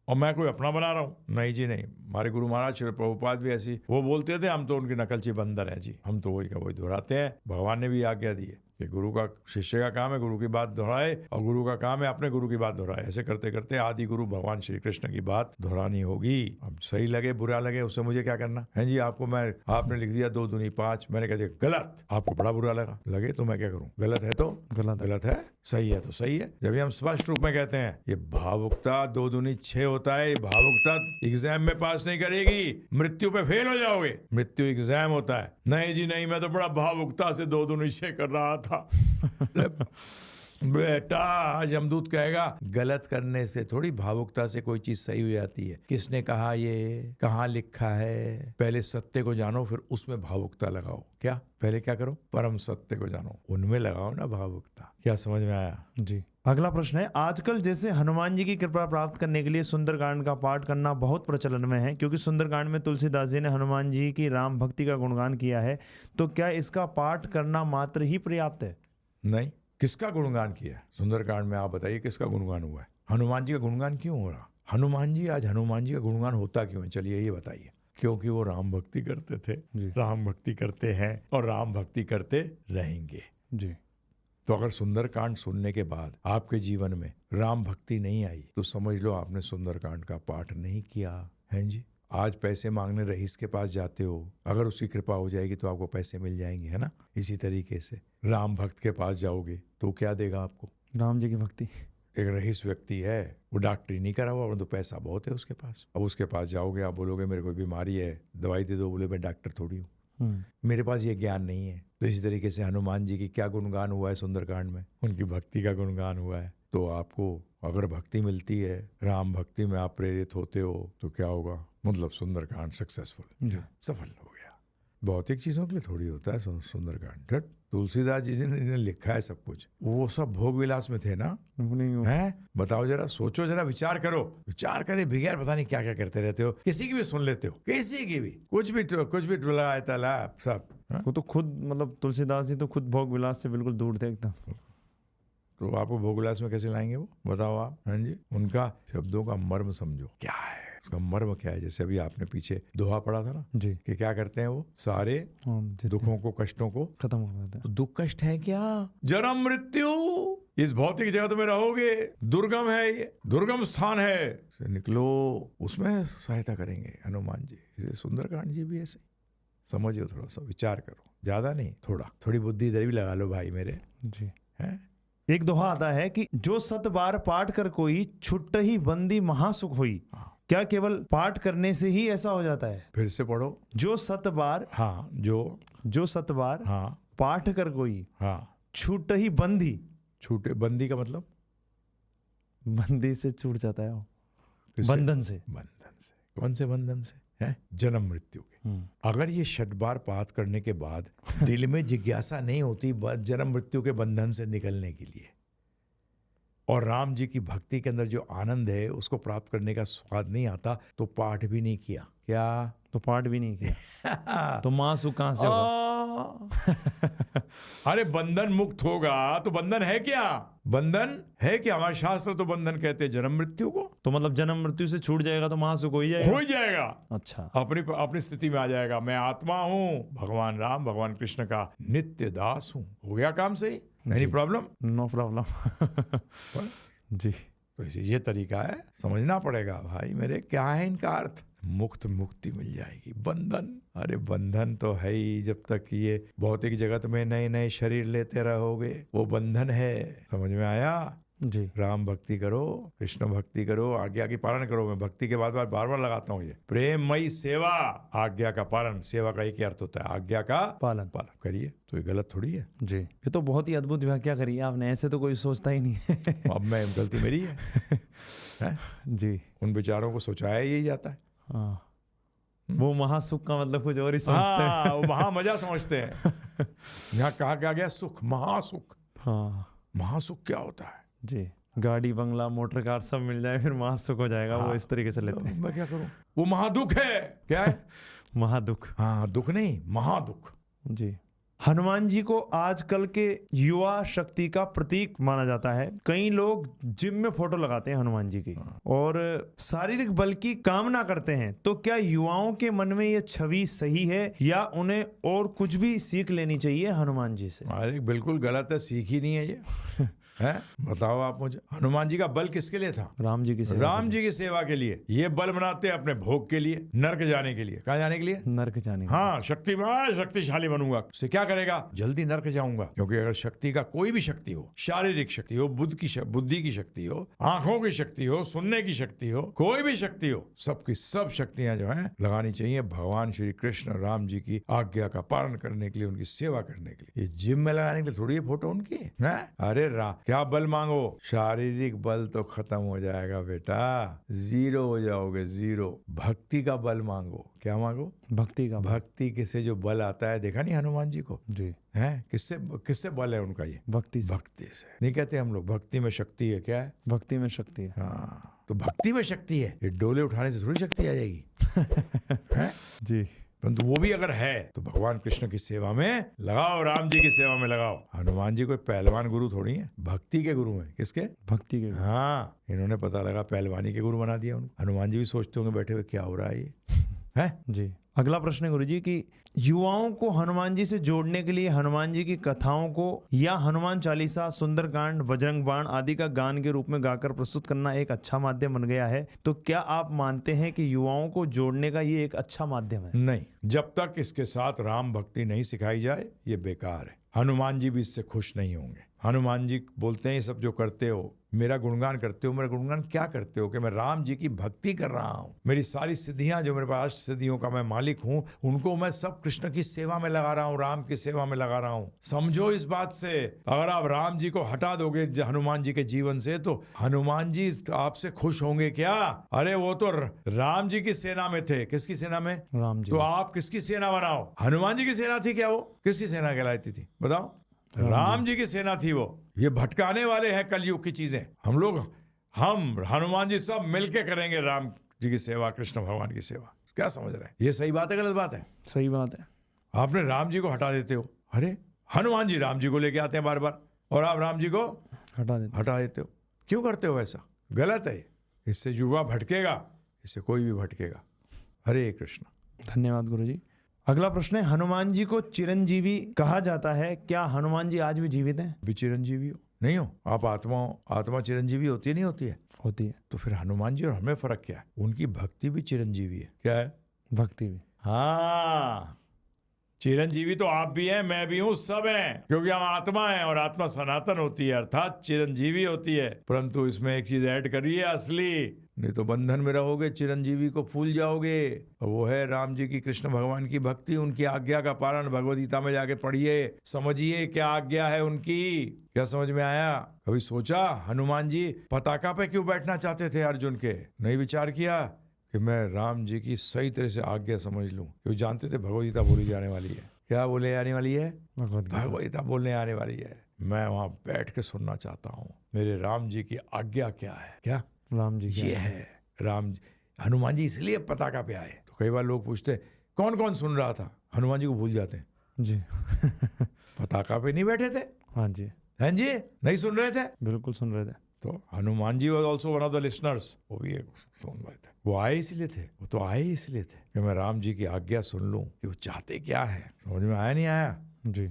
और मैं कोई अपना बना रहा हूँ? नहीं जी नहीं। हमारे गुरु महाराज श्री प्रभुपाद भी ऐसी वो बोलते थे, हम तो उनके नकलची बंदर हैं जी, हम तो वही का वही दोहराते हैं। भगवान ने भी आज्ञा दी है कि गुरु का, शिष्य का काम है गुरु की बात दोहराए और गुरु का काम है अपने गुरु की बात दोहराए। ऐसे करते करते आदि गुरु भगवान श्री कृष्ण की बात दोहरानी होगी। अब सही लगे बुरा लगे उससे मुझे क्या करना है जी। आपने लिख दिया 2 दूनी 5, मैंने कह दिया गलत, आपको बड़ा बुरा लगे तो मैं क्या करूं? गलत है तो गलत है, सही है तो सही है। जब हम स्पष्ट रूप में कहते हैं ये भावुकता 2 दूनी 6 होता है, भावुकता एग्जाम में पास नहीं करेगी, मृत्यु पे फेल हो जाओगे। मृत्यु एग्जाम होता है। नहीं जी नहीं, मैं तो बड़ा भावुकता से 2 दूनी 6 कर रहा था। बेटा आज यमदूत कहेगा गलत करने से थोड़ी भावुकता से कोई चीज सही हो जाती है। किसने कहा, ये कहाँ लिखा है? पहले सत्य को जानो फिर उसमें भावुकता लगाओ। क्या पहले क्या करो? परम सत्य को जानो, उनमें लगाओ ना भावुकता। क्या समझ में आया जी? अगला प्रश्न है, आजकल जैसे हनुमान जी की कृपा प्राप्त करने के लिए सुंदरकांड का पाठ करना बहुत प्रचलन में है, क्योंकि सुंदरकांड में तुलसीदास जी ने हनुमान जी की राम भक्ति का गुणगान किया है, तो क्या इसका पाठ करना मात्र ही पर्याप्त है? नहीं। किसका गुणगान किया सुंदरकांड में? आप बताइए किसका गुणगान हुआ है? हनुमान जी का गुणगान क्यों हो रहा? हनुमान जी का गुणगान होता क्यों है? चलिए ये बताइए। क्योंकि वो राम भक्ति करते थे, राम भक्ति करते हैं और राम भक्ति करते रहेंगे जी। तो अगर सुंदरकांड सुनने के बाद आपके जीवन में राम भक्ति नहीं आई तो समझ लो आपने सुंदरकांड का पाठ नहीं किया है जी। आज पैसे मांगने रईस के पास जाते हो, अगर उसकी कृपा हो जाएगी तो आपको पैसे मिल जाएंगे, है ना। इसी तरीके से राम भक्त के पास जाओगे तो क्या देगा आपको? राम जी की भक्ति। एक रईस व्यक्ति है, वो डॉक्टरी नहीं करा हुआ, तो पैसा बहुत है उसके पास। अब उसके पास जाओगे, आप बोलोगे मेरे कोई बीमारी है, दवाई दे दो, बोले मैं डॉक्टर थोड़ी हूँ, मेरे पास ये ज्ञान नहीं है। तो इसी तरीके से हनुमान जी की क्या गुणगान हुआ है सुंदरकांड में? उनकी भक्ति का गुणगान हुआ है। तो आपको अगर भक्ति मिलती है, राम भक्ति में आप प्रेरित होते हो, तो क्या होगा? मतलब सुंदरकांड सक्सेसफुल, सफल हो गया। भौतिक चीजों के लिए थोड़ी होता है सुंदरकांड। तुलसीदास जी ने लिखा है सब कुछ, वो सब भोग विलास में थे ना? है? बताओ जरा, सोचो जरा, विचार करो। विचार करे बगैर पता नहीं क्या क्या करते रहते हो। किसी की भी सुन लेते हो, किसी की भी कुछ भी तालाब सब। वो तो खुद, मतलब तुलसीदास जी तो खुद भोग विलास से बिल्कुल दूर थे एकदम। तो आपको भोग विलास में कैसे लाएंगे वो? बताओ आप। हाँ जी। उनका शब्दों का मर्म समझो, क्या है उसका मर्म, क्या है। जैसे अभी आपने पीछे दोहा पढ़ा था ना जी, कि क्या करते हैं वो सारे दुखों को, कष्टों को खत्म कर देते हैं। तो दुख कष्ट है क्या? जन्म मृत्यु, इस भौतिक जगत में रहोगे, दुर्गम है, ये दुर्गम स्थान है, निकलो, उसमें सहायता करेंगे हनुमान जी। सुंदरकांड जी भी ऐसे समझिए, थोड़ा सा विचार करो, ज्यादा नहीं, थोड़ी बुद्धि इधर भी लगा लो भाई मेरे जी। है एक दोहा आता है कि जो 7 बार पाठ कर कोई, छुट्ट ही बंदी महासुख हुई। क्या केवल पाठ करने से ही ऐसा हो जाता है? फिर से पढ़ो। जो 7 बार, हाँ, जो 7 बार, हाँ, पाठ कर कोई, हाँ, छूट ही बंदी। छूटे, बंदी का मतलब बंदी से छूट जाता है वो, बंधन से। कौन से बंधन से? है जन्म मृत्यु के। अगर ये 6 बार पाठ करने के बाद दिल में जिज्ञासा नहीं होती जन्म मृत्यु के बंधन से निकलने के लिए, और राम जी की भक्ति के अंदर जो आनंद है उसको प्राप्त करने का स्वाद नहीं आता, तो पाठ भी नहीं किया। क्या? तो पाठ भी नहीं किया तो मां सुख कहां से होगा? अरे बंधन मुक्त होगा तो बंधन है क्या? बंधन है क्या? हमारे शास्त्र तो बंधन कहते हैं जन्म मृत्यु को। तो मतलब जन्म मृत्यु से छूट जाएगा तो महासुख हो ही जाएगा। अच्छा, अपनी स्थिति में आ जाएगा। मैं आत्मा हूँ, भगवान राम भगवान कृष्ण का नित्य दास हूँ। हो गया काम सही, एनी प्रॉब्लम? नो प्रॉब्लम जी। तो ये तरीका है, समझना पड़ेगा भाई मेरे। क्या है इनका अर्थ? मुक्ति मिल जाएगी। बंधन, अरे बंधन तो है ही, जब तक ये भौतिक जगत में नए नए शरीर लेते रहोगे वो बंधन है। समझ में आया? जी। राम भक्ति करो, कृष्ण भक्ति करो, आज्ञा की पालन करो। मैं भक्ति के बाद बार बार लगाता हूँ ये प्रेममयी सेवा, आज्ञा का पालन। सेवा का एक ही अर्थ होता है आज्ञा का पालन करिए, तो ये गलत थोड़ी है। जी। ये तो बहुत ही अद्भुत व्याख्या करी है आपने, ऐसे तो कोई सोचता ही नहीं है। अब मैं गलती मेरी है? जी। उन विचारों को सोचाया यही जाता है। हाँ, वो महासुख का मतलब कुछ और ही समझते हैं। हाँ, वो महा मजा समझते हैं। यहाँ कहा क्या गया? सुख, महासुख। हाँ महासुख क्या होता है? जी, गाड़ी बंगला मोटर कार सब मिल जाए फिर महासुख हो जाएगा। वो इस तरीके से लेते हैं। मैं क्या करूं? वो महादुख है। क्या है? महादुख। हाँ, दुख नहीं, महादुख। जी। हनुमान जी को आजकल के युवा शक्ति का प्रतीक माना जाता है। कई लोग जिम में फोटो लगाते हैं हनुमान जी की और शारीरिक बल की कामना करते हैं। तो क्या युवाओं के मन में यह छवि सही है या उन्हें और कुछ भी सीख लेनी चाहिए हनुमान जी से? अरे बिल्कुल गलत है, सीख ही नहीं है ये। है? बताओ आप मुझे, हनुमान जी का बल किसके लिए था? राम जी की सेवा। राम जी की सेवा के लिए। ये बल बनाते हैं अपने भोग के लिए, नर्क जाने के लिए। कहाँ जाने के लिए? नर्क जाने। हाँ, शक्तिशाली बनूंगा। उससे क्या करेगा? जल्दी नर्क जाऊंगा। क्योंकि अगर शक्ति का कोई भी शक्ति हो, शारीरिक शक्ति हो, बुद्धि की शक्ति हो, आंखों की शक्ति हो, सुनने की शक्ति हो, कोई भी शक्ति हो, सबकी सब शक्तियां जो है लगानी चाहिए भगवान श्री कृष्ण राम जी की आज्ञा का पालन करने के लिए, उनकी सेवा करने के लिए। ये जिम में लगाने के लिए थोड़ी ये फोटो उनकी है। अरे क्या बल मांगो? शारीरिक बल तो खत्म हो जाएगा बेटा, जीरो हो जाओगे, जीरो। भक्ति का बल मांगो। क्या मांगो? भक्ति का। भक्ति से जो बल आता है, देखा नहीं हनुमान जी को? जी। है किससे बल है उनका? ये भक्ति से। भक्ति से। नहीं कहते हम लोग भक्ति में शक्ति है? क्या है? भक्ति में शक्ति है। हाँ, तो भक्ति में शक्ति है। ये डोले उठाने से थोड़ी शक्ति आ जाएगी। है? जी। परंतु वो भी अगर है तो भगवान कृष्ण की सेवा में लगाओ, राम जी की सेवा में लगाओ। हनुमान जी कोई पहलवान गुरु थोड़ी है, भक्ति के गुरु हैं। किसके? भक्ति के। हाँ, इन्होंने पता लगा पहलवानी के गुरु बना दिया उनको। हनुमान जी भी सोचते होंगे बैठे हुए क्या हो रहा है ये, है? जी। अगला प्रश्न है गुरुजी कि युवाओं को हनुमान जी से जोड़ने के लिए हनुमान जी की कथाओं को या हनुमान चालीसा, सुंदरकांड, बजरंग बाण आदि का गान के रूप में गाकर प्रस्तुत करना एक अच्छा माध्यम बन गया है। तो क्या आप मानते हैं कि युवाओं को जोड़ने का ये एक अच्छा माध्यम है? नहीं, जब तक इसके साथ राम भक्ति नहीं सिखाई जाए ये बेकार है। हनुमान जी भी इससे खुश नहीं होंगे। हनुमान जी बोलते हैं ये सब जो करते हो, मेरा गुणगान करते हो। मेरा गुणगान क्या करते हो? कि मैं राम जी की भक्ति कर रहा हूँ। मेरी सारी सिद्धियां जो मेरे पास 8 सिद्धियों का मैं मालिक हूँ, उनको मैं सब कृष्ण की सेवा में लगा रहा हूँ, राम की सेवा में लगा रहा हूँ। समझो इस बात से। अगर आप राम जी को हटा दोगे हनुमान जी के जीवन से, तो हनुमान जी आपसे खुश होंगे क्या? अरे वो तो राम जी की सेना में थे। किसकी सेना में? राम जी। तो आप किसकी सेना बनाओ? हनुमान जी की सेना थी क्या? वो किसकी सेना कहलाती थी बताओ? राम जी की सेना थी वो। ये भटकाने वाले हैं कलयुग की चीजें। हम हनुमान जी सब मिलके करेंगे राम जी की सेवा, कृष्ण भगवान की सेवा। क्या समझ रहे हैं? ये सही बात है गलत बात है? सही बात है। आपने राम जी को हटा देते हो। अरे हनुमान जी राम जी को लेके आते हैं बार बार, और आप राम जी को हटा देते हो। क्यों करते हो ऐसा? गलत है। इससे युवा भटकेगा, इससे कोई भी भटकेगा। हरे कृष्ण। धन्यवाद गुरुजी। अगला प्रश्न है, हनुमान जी को चिरंजीवी कहा जाता है। क्या हनुमान जी आज भी जीवित हैं? भी चिरंजीवी हो नहीं हो आप? आत्मा चिरंजीवी होती है नहीं होती है? होती है। तो फिर हनुमान जी और हमें फर्क क्या है? उनकी भक्ति भी चिरंजीवी है। क्या है? भक्ति भी। हाँ, चिरंजीवी तो आप भी हैं, मैं भी हूं, सब हैं, क्योंकि हम आत्मा हैं और आत्मा सनातन होती है, अर्थात चिरंजीवी होती है। परंतु इसमें एक चीज ऐड करिए असली, नहीं तो बंधन में रहोगे, चिरंजीवी को भूल जाओगे। और वो है राम जी की, कृष्ण भगवान की भक्ति, उनकी आज्ञा का पालन। भगवद गीता में जाके पढ़िए, समझिए क्या आज्ञा है उनकी। क्या समझ में आया? कभी सोचा हनुमान जी पताका पे क्यों बैठना चाहते थे अर्जुन के? नहीं विचार किया कि मैं राम जी की सही तरह से आज्ञा समझ लूं? क्यों जानते थे भगवद गीता बोली जाने वाली है। क्या बोले आने वाली है? भगवद गीता बोलने आने वाली है। मैं वहां बैठ के सुनना चाहता हूँ मेरे राम जी की आज्ञा क्या है। क्या राम जी ये है? राम जी, हनुमान जी इसलिए पताका पे आए। तो कई बार लोग पूछते कौन कौन सुन रहा था? हनुमान जी को भूल जाते हैं जी। पताका पे नहीं बैठे थे? हाँ जी। हैं जी, नहीं सुन रहे थे? बिल्कुल सुन रहे थे। तो Hanuman ji was also one of the listeners. वो भी एक सुन रहे थे। वो आए इसलिए थे, वो तो आए इसलिए थे कि मैं राम जी की आज्ञा सुन लूं कि वो चाहते क्या है। समझ में आया नहीं आया? जी।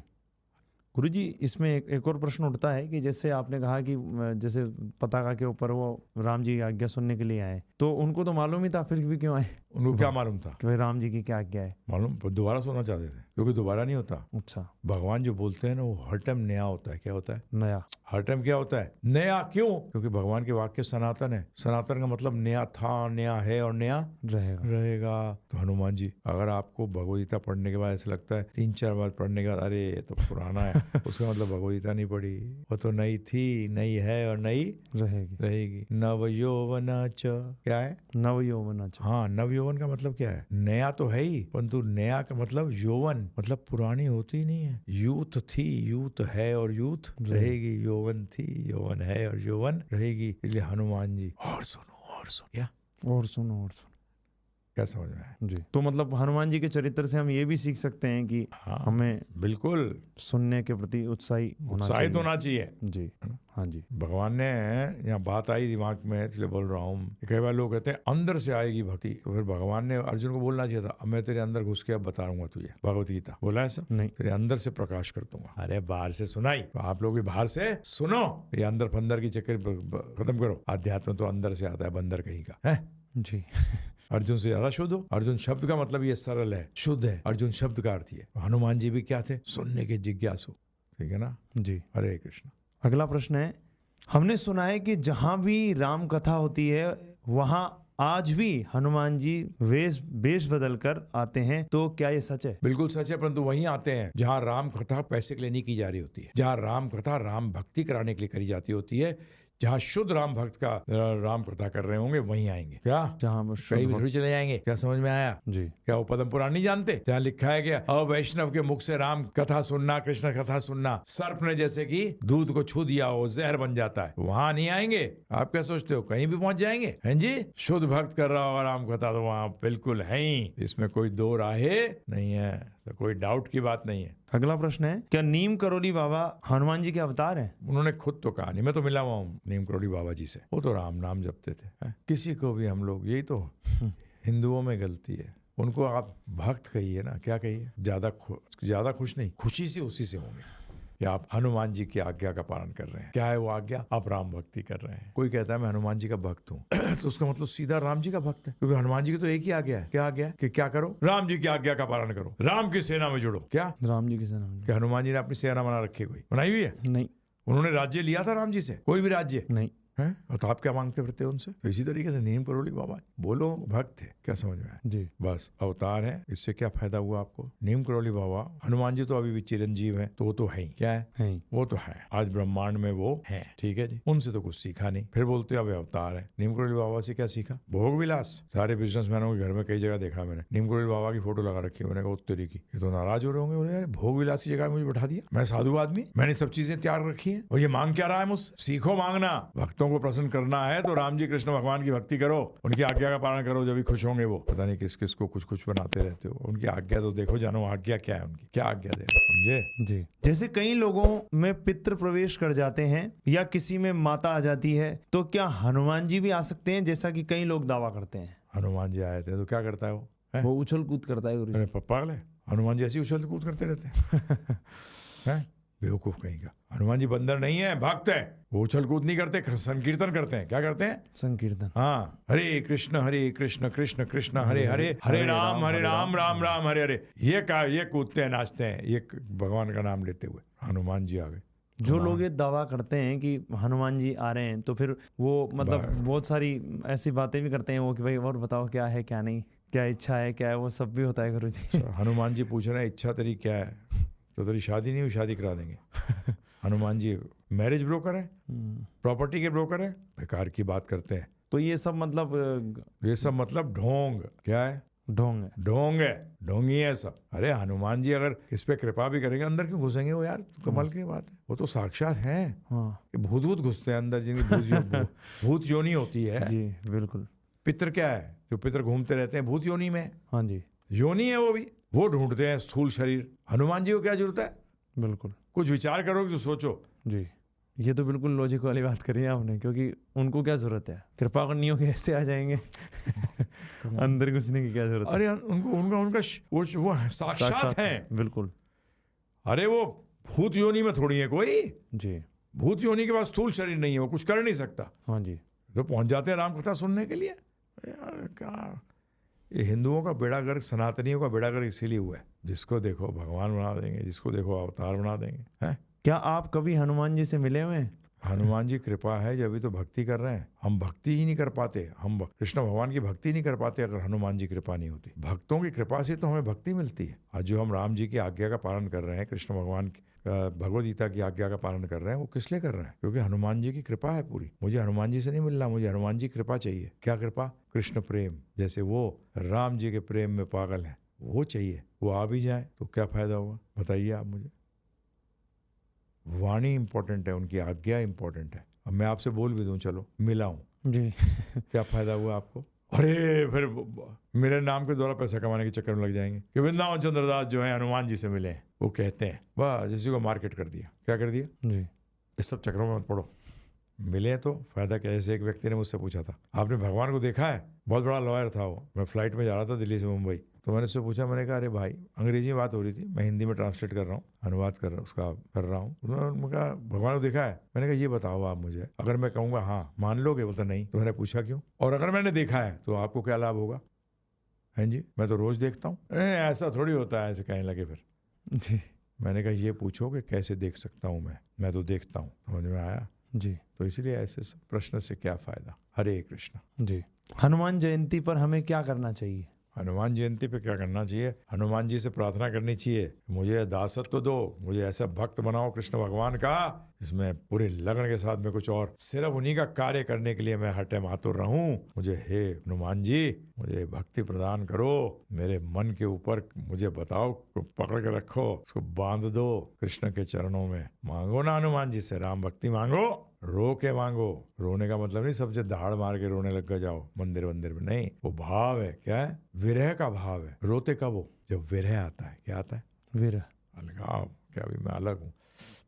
गुरुजी, इसमें एक और प्रश्न उठता है कि जैसे आपने कहा कि जैसे पताका के ऊपर वो राम जी की आज्ञा सुनने के लिए आए, तो उनको तो मालूम ही था, फिर भी क्यों आए? उनको क्या मालूम था? कि भाई राम जी की क्या आज्ञा है। मालूम, दोबारा सोना चाहते थे, क्योंकि दोबारा नहीं होता। अच्छा, भगवान जो बोलते हैं ना वो हर टाइम नया होता है। क्या होता है? नया। हर टाइम क्या होता है? नया। क्यों? क्योंकि भगवान के वाक्य सनातन है। सनातन का मतलब नया था, नया है और नया रहेगा। तो हनुमान जी, अगर आपको भगवदगीता पढ़ने के बाद ऐसा लगता है 3-4 बार पढ़ने के बाद अरे ये तो पुराना है, उसका मतलब भगवदगीता नहीं पढ़ी, वो तो नई थी, नई है और नई रहेगी। नव यौवन च, क्या है? नव यौवन। हाँ, नव यौवन का मतलब क्या है? नया तो है ही, परंतु नया का मतलब यौवन मतलब पुरानी होती नहीं है। यूथ थी, यूथ है और यूथ रहेगी। यौवन थी, यौवन है और यौवन रहेगी। इसलिए हनुमान जी, और सुनो और सुनो, क्या और सुनो क्या समझ में आया जी? तो मतलब हनुमान जी के चरित्र से हम ये भी सीख सकते हैं कि हमें बिल्कुल सुनने के प्रति उत्साहित होना चाहिए जी। हाँ जी। भगवान ने, यहाँ बात आई दिमाग में इसलिए बोल रहा हूँ, कई बार लोग कहते हैं अंदर से आएगी भक्ति, तो फिर भगवान ने अर्जुन को बोलना चाहिए था, अब मैं तेरे अंदर घुस के अब बताऊंगा तुझे। भगवत गीता बोला है सब नहीं, तेरे अंदर से प्रकाश कर दूंगा। अरे बाहर से सुनाई, तो आप लोग भी बाहर से सुनो, ये अंदर फंदर की चक्कर खत्म करो। अध्यात्म तो अंदर से आता है, बंदर कहीं का है जी। अर्जुन से ज्यादा शुद्ध हो। अर्जुन शब्द का मतलब ये सरल है, शुद्ध है। अर्जुन शब्द का अर्थ है। हनुमान जी भी क्या थे? सुनने के जिज्ञासु। ठीक है ना जी? हरे कृष्ण। अगला प्रश्न है, हमने सुना है कि जहां भी राम कथा होती है वहां आज भी हनुमान जी वेश बदल कर आते हैं, तो क्या ये सच है? बिल्कुल सच है, परंतु वहीं आते हैं जहां राम कथा पैसे के लिए नहीं की जा रही होती है, जहां राम कथा राम भक्ति कराने के लिए करी जाती होती है। जहाँ शुद्ध राम भक्त का राम कथा कर रहे होंगे वहीं आएंगे। क्या? जहाँ कहीं भी थोड़ी चले जाएंगे। क्या समझ में आया जी? क्या वो पद्म पुराण नहीं जानते जहाँ लिखा है कि अवैष्णव के मुख से राम कथा सुनना, कृष्ण कथा सुनना, सर्प ने जैसे कि दूध को छू दिया हो जहर बन जाता है। वहां नहीं आएंगे। आप क्या सोचते हो कहीं भी पहुंच जाएंगे? हैं जी? शुद्ध भक्त कर रहा होगा राम कथा तो वहां बिल्कुल है ही, इसमें कोई दो राहे नहीं है, तो कोई डाउट की बात नहीं है। अगला प्रश्न है, क्या नीम करोली बाबा हनुमान जी के अवतार हैं? उन्होंने खुद तो कहा नहीं, मैं तो मिला हुआ हूँ नीम करोली बाबा जी से, वो तो राम नाम जपते थे। किसी को भी हम लोग, यही तो हिंदुओं में गलती है, उनको आप भक्त कहिए ना, क्या कहिए? ज्यादा खुश नहीं, खुशी से उसी से होंगे कि आप हनुमान जी की आज्ञा का पालन कर रहे हैं। क्या है वो आज्ञा? आप राम भक्ति कर रहे हैं। कोई कहता है मैं हनुमान जी का भक्त हूँ तो उसका मतलब सीधा राम जी का भक्त है, क्योंकि हनुमान जी की तो एक ही आज्ञा है। क्या आज्ञा है? कि क्या करो? राम जी की आज्ञा का पालन करो, राम की सेना में जुड़ो। क्या? राम जी की सेना में। क्या हनुमान जी ने अपनी सेना बना रखी? कोई बनाई हुई है? नहीं। उन्होंने राज्य लिया था राम जी से? कोई भी राज्य नहीं है? और तो आप क्या मांगते फिरते उनसे? तो इसी तरीके से नीम करोली बाबा बोलो भक्त थे। क्या समझ में आया जी? बस अवतार है, इससे क्या फायदा हुआ आपको? नीम करोली बाबा, हनुमान जी तो अभी भी चिरंजीव है, तो वो तो है ही। क्या है? वो तो है, आज ब्रह्मांड में वो है। ठीक है जी, उनसे तो कुछ सीखा नहीं, फिर बोलते अब अवतार है। नीम करोली बाबा से क्या सीखा? भोग विलास। सारे बिजनेसमैनों के घर में कई जगह देखा मैंने, नीम करोली बाबा की फोटो लगा रखी है। मैंने कहा उत्तरी की, ये तो नाराज हो रहे होंगे, बोले यार भोग विलास की जगह मुझे बैठा दिया, मैं साधु आदमी, मैंने सब चीजें त्याग रखी है और ये मांग क्या रहा है मुझसे? सीखो मांगना। भक्तों को प्रसन्न करना है तो राम जी कृष्ण भगवान की भक्ति करो, उनकी आज्ञा का पालन करो, जब भी खुश होंगे वो। पता नहीं किस किस को कुछ कुछ बनाते रहते हो। उनकी आज्ञा तो देखो, जानो आज्ञा क्या है, उनकी क्या आज्ञा दे, समझे जी? जैसे कई लोगों में पितृ प्रवेश कर जाते हैं या किसी में माता आ जाती है, तो क्या हनुमान जी भी आ सकते हैं, जैसा कि कई लोग दावा करते हैं? हनुमान जी आए थे तो क्या करता है वो उछल कूद करता है। अरे पागल है, हनुमान जी ऐसी उछल कूद करते रहते हैं बेवकूफ कहीं का। हनुमान जी बंदर नहीं है, भक्त है। वो उछल कूद नहीं करते, संकीर्तन करते हैं। क्या करते हैं? संकीर्तन। हाँ, हरे कृष्ण कृष्ण कृष्ण हरे हरे, हरे राम राम राम हरे हरे। ये कूदते हैं, नाचते हैं, ये भगवान का नाम लेते हुए। हनुमान जी आ गए। जो लोग ये दावा करते हैं कि हनुमान जी आ रहे हैं, तो फिर वो मतलब बहुत सारी ऐसी बातें भी करते हैं वो कि भाई और बताओ क्या है क्या नहीं, क्या इच्छा है क्या है, वो सब भी होता है गुरु जी। हनुमान जी पूछ रहे हैं इच्छा तेरी क्या है? तो तेरी शादी नहीं हुई, शादी करा देंगे। हनुमान जी मैरिज ब्रोकर है, प्रॉपर्टी के ब्रोकर है, बेकार की बात करते हैं। तो ये सब मतलब ढोंग। क्या है? ढोंग है, ढोंगी है सब। अरे हनुमान जी अगर इस पे कृपा भी करेंगे, अंदर क्यों घुसेंगे वो यार? कमाल की बात है, वो तो साक्षात है। भूत घुसते हैं अंदर, जिनकी भूत योनि होती है। जी बिल्कुल। पितर क्या है? जो पितर घूमते रहते हैं भूत योनि में। हाँ जी, योनि है वो भी, वो ढूंढते हैं स्थूल शरीर। हनुमान जी को क्या जरूरत है? बिल्कुल। कुछ विचार करो, जो सोचो जी। ये तो बिल्कुल लॉजिक वाली बात करी है आपने, क्योंकि उनको क्या जरूरत है? कृपा करनी हो कैसे आ जाएंगे? अंदर घुसने की क्या जरूरत है? अरे उनका वो साक्षात है। बिल्कुल। अरे वो भूत योनि में थोड़ी है कोई जी। भूत योनि के पास स्थूल शरीर नहीं है, वो कुछ कर नहीं सकता। हाँ जी। तो पहुंच जाते हैं राम कथा सुनने के लिए। यार क्या ये हिंदुओं का बेड़ा गर्क, सनातनियों का बेड़ा गर्क इसीलिए हुआ है, जिसको देखो भगवान बना देंगे, जिसको देखो अवतार बना देंगे। हैं? क्या आप कभी हनुमान जी से मिले हुए हैं? हनुमान जी कृपा है जब भी तो भक्ति कर रहे हैं। हम भक्ति ही नहीं कर पाते, हम कृष्ण भगवान की भक्ति नहीं कर पाते अगर हनुमान जी कृपा नहीं होती। भक्तों की कृपा से तो हमें भक्ति मिलती है। आज जो हम राम जी की आज्ञा का पालन कर रहे हैं, कृष्ण भगवान भगवद गीता की आज्ञा का पालन कर रहे हैं, वो किस लिए कर रहे हैं? क्योंकि हनुमान जी की कृपा है पूरी। मुझे हनुमान जी से नहीं मिलना, मुझे हनुमान जी कृपा चाहिए। क्या कृपा? कृष्ण प्रेम। जैसे वो राम जी के प्रेम में पागल है, वो चाहिए। वो आ भी जाए तो क्या फायदा होगा, बताइए आप मुझे। वाणी इंपॉर्टेंट है, उनकी आज्ञा इंपॉर्टेंट है। अब मैं आपसे बोल भी दूं चलो मिलाऊं, जी क्या फायदा हुआ आपको? अरे फिर मेरे नाम के द्वारा पैसा कमाने के चक्कर में लग जाएंगे कि वृंदावन चंद्रदास जो है हनुमान जी से मिले हैं। वो कहते हैं वाह, जिसी को मार्केट कर दिया। क्या कर दिया? जी इस सब चक्करों में मत पड़ो। मिले तो फायदा क्या? जैसे एक व्यक्ति ने मुझसे पूछा था, आपने भगवान को देखा है? बहुत बड़ा लॉयर था वो। मैं फ्लाइट में जा रहा था दिल्ली से मुंबई, तो मैंने उससे पूछा, मैंने कहा अरे भाई, अंग्रेजी में बात हो रही थी, मैं हिंदी में ट्रांसलेट कर रहा हूँ, अनुवाद कर रहा हूँ। उन्होंने कहा भगवान को देखा है? मैंने कहा ये बताओ आप मुझे, अगर मैं कहूँगा हाँ मान लोगे? बोलता नहीं। तो मैंने पूछा क्यों? और अगर मैंने देखा है तो आपको क्या लाभ होगा? हैं जी, मैं तो रोज देखता हूँ। ऐसा थोड़ी होता है, ऐसे कहने लगे फिर। जी मैंने कहा ये पूछो कि कैसे देख सकता हूँ मैं तो देखता हूँ। समझ में आया? जी तो इसलिए ऐसे प्रश्न से क्या फायदा। हरे कृष्ण। जी। हनुमान जयंती पर हमें क्या करना चाहिए? हनुमान जयंती पे क्या करना चाहिए? हनुमान जी से प्रार्थना करनी चाहिए, मुझे दासत्व दो, मुझे ऐसा भक्त बनाओ कृष्ण भगवान का, इसमें पूरे लगन के साथ में कुछ और सिर्फ उन्हीं का कार्य करने के लिए मैं हर टाइम आतुर रहूं। मुझे हे हनुमान जी, मुझे भक्ति प्रदान करो, मेरे मन के ऊपर मुझे बताओ, पकड़ के रखो, उसको बांध दो कृष्ण के चरणों में। मांगो ना हनुमान जी से राम भक्ति मांगो, रो के मांगो। रोने का मतलब नहीं सब जो दहाड़ मार के रोने लग जाओ मंदिर में, नहीं। वो भाव है, क्या है? विरह का भाव है। रोते कब हो? जब विरह आता है। क्या आता है? विरह। अलगाव। क्या अभी मैं अलग हूँ,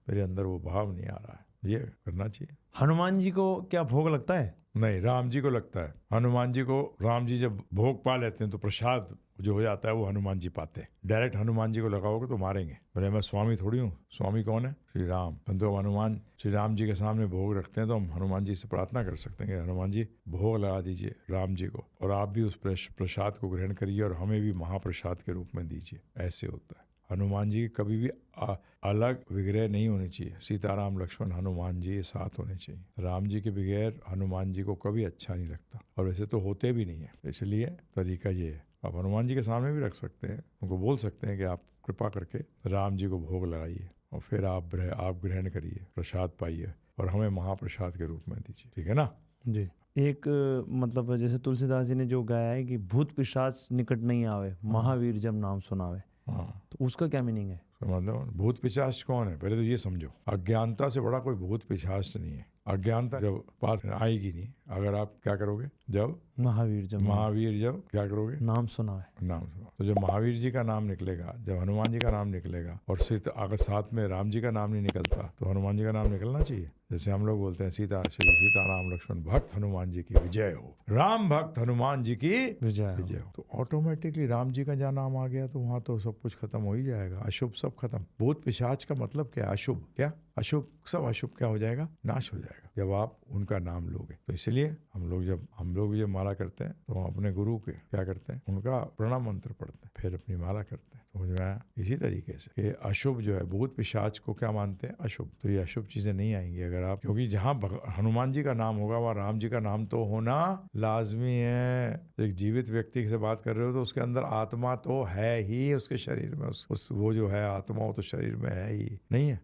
मेरे अंदर वो भाव नहीं आ रहा है। ये करना चाहिए। हनुमान जी को क्या भोग लगता है? नहीं, राम जी को लगता है। हनुमान जी को, राम जी जब भोग पा लेते हैं तो प्रसाद जो हो जाता है वो हनुमान जी पाते हैं। डायरेक्ट हनुमान जी को लगाओगे तो मारेंगे। बोले मैं स्वामी थोड़ी हूँ। स्वामी कौन है? श्री राम। तो हनुमान श्री राम जी के सामने भोग रखते हैं तो हम हनुमान जी से प्रार्थना कर सकते हैं कि हनुमान जी भोग लगा दीजिए राम जी को, और आप भी उस प्रसाद को ग्रहण करिए और हमें भी महाप्रसाद के रूप में दीजिए। ऐसे होता है। हनुमान जी कभी भी अलग विग्रह नहीं होनी चाहिए। सीताराम लक्ष्मण हनुमान जी साथ होने चाहिए। राम जी के बगैर हनुमान जी को कभी अच्छा नहीं लगता, और वैसे तो होते भी नहीं है। इसलिए तरीका ये है, आप हनुमान जी के सामने भी रख सकते हैं, उनको बोल सकते हैं कि आप कृपा करके राम जी को भोग लगाइए और फिर आप ग्रहण करिए, प्रसाद पाइए और हमें महाप्रसाद के रूप में दीजिए। ठीक है ना? जी। एक मतलब जैसे तुलसीदास जी ने जो गाया है कि भूत पिशाच निकट नहीं आवे, महावीर जब नाम सुनावे, हाँ, तो उसका क्या मीनिंग है? मतलब भूत पिशाच कौन है? पहले तो ये समझो, अज्ञानता से बड़ा कोई भूत पिशाच नहीं है। अज्ञानता जब पास आएगी नहीं, अगर आप क्या करोगे? जब महावीर जब क्या करोगे? नाम सुनावे। नाम सुना। तो जब महावीर जी का नाम निकलेगा, जब हनुमान जी का नाम निकलेगा, और सिर्फ अगर साथ में राम जी का नाम नहीं निकलता तो हनुमान जी का नाम निकलना चाहिए। जैसे हम लोग बोलते हैं श्री सीताराम लक्ष्मण भक्त हनुमान जी की विजय हो, राम भक्त हनुमान जी की विजय हो। तो ऑटोमेटिकली राम जी का जहाँ नाम आ गया तो वहां तो सब कुछ खत्म हो ही जाएगा। अशुभ सब खत्म। भूत पिशाच का मतलब क्या? अशुभ। क्या अशुभ? सब अशुभ क्या हो जाएगा? नाश हो जाएगा जब आप उनका नाम लोगे। तो इसलिए हम लोग भी जब माला करते हैं तो हम अपने गुरु के क्या करते हैं? उनका प्रणाम मंत्र पढ़ते हैं, फिर अपनी माला करते हैं। समझ में आया? इसी तरीके से ये अशुभ जो है, भूत पिशाच को क्या मानते हैं? अशुभ। तो ये अशुभ चीजें नहीं आएंगी अगर आप, क्योंकि जहाँ हनुमान जी का नाम होगा वहाँ राम जी का नाम तो होना लाजमी है। एक जीवित व्यक्ति से बात कर रहे हो तो उसके अंदर आत्मा तो है ही, उसके शरीर में वो जो है आत्मा, वो तो शरीर में है ही, नहीं है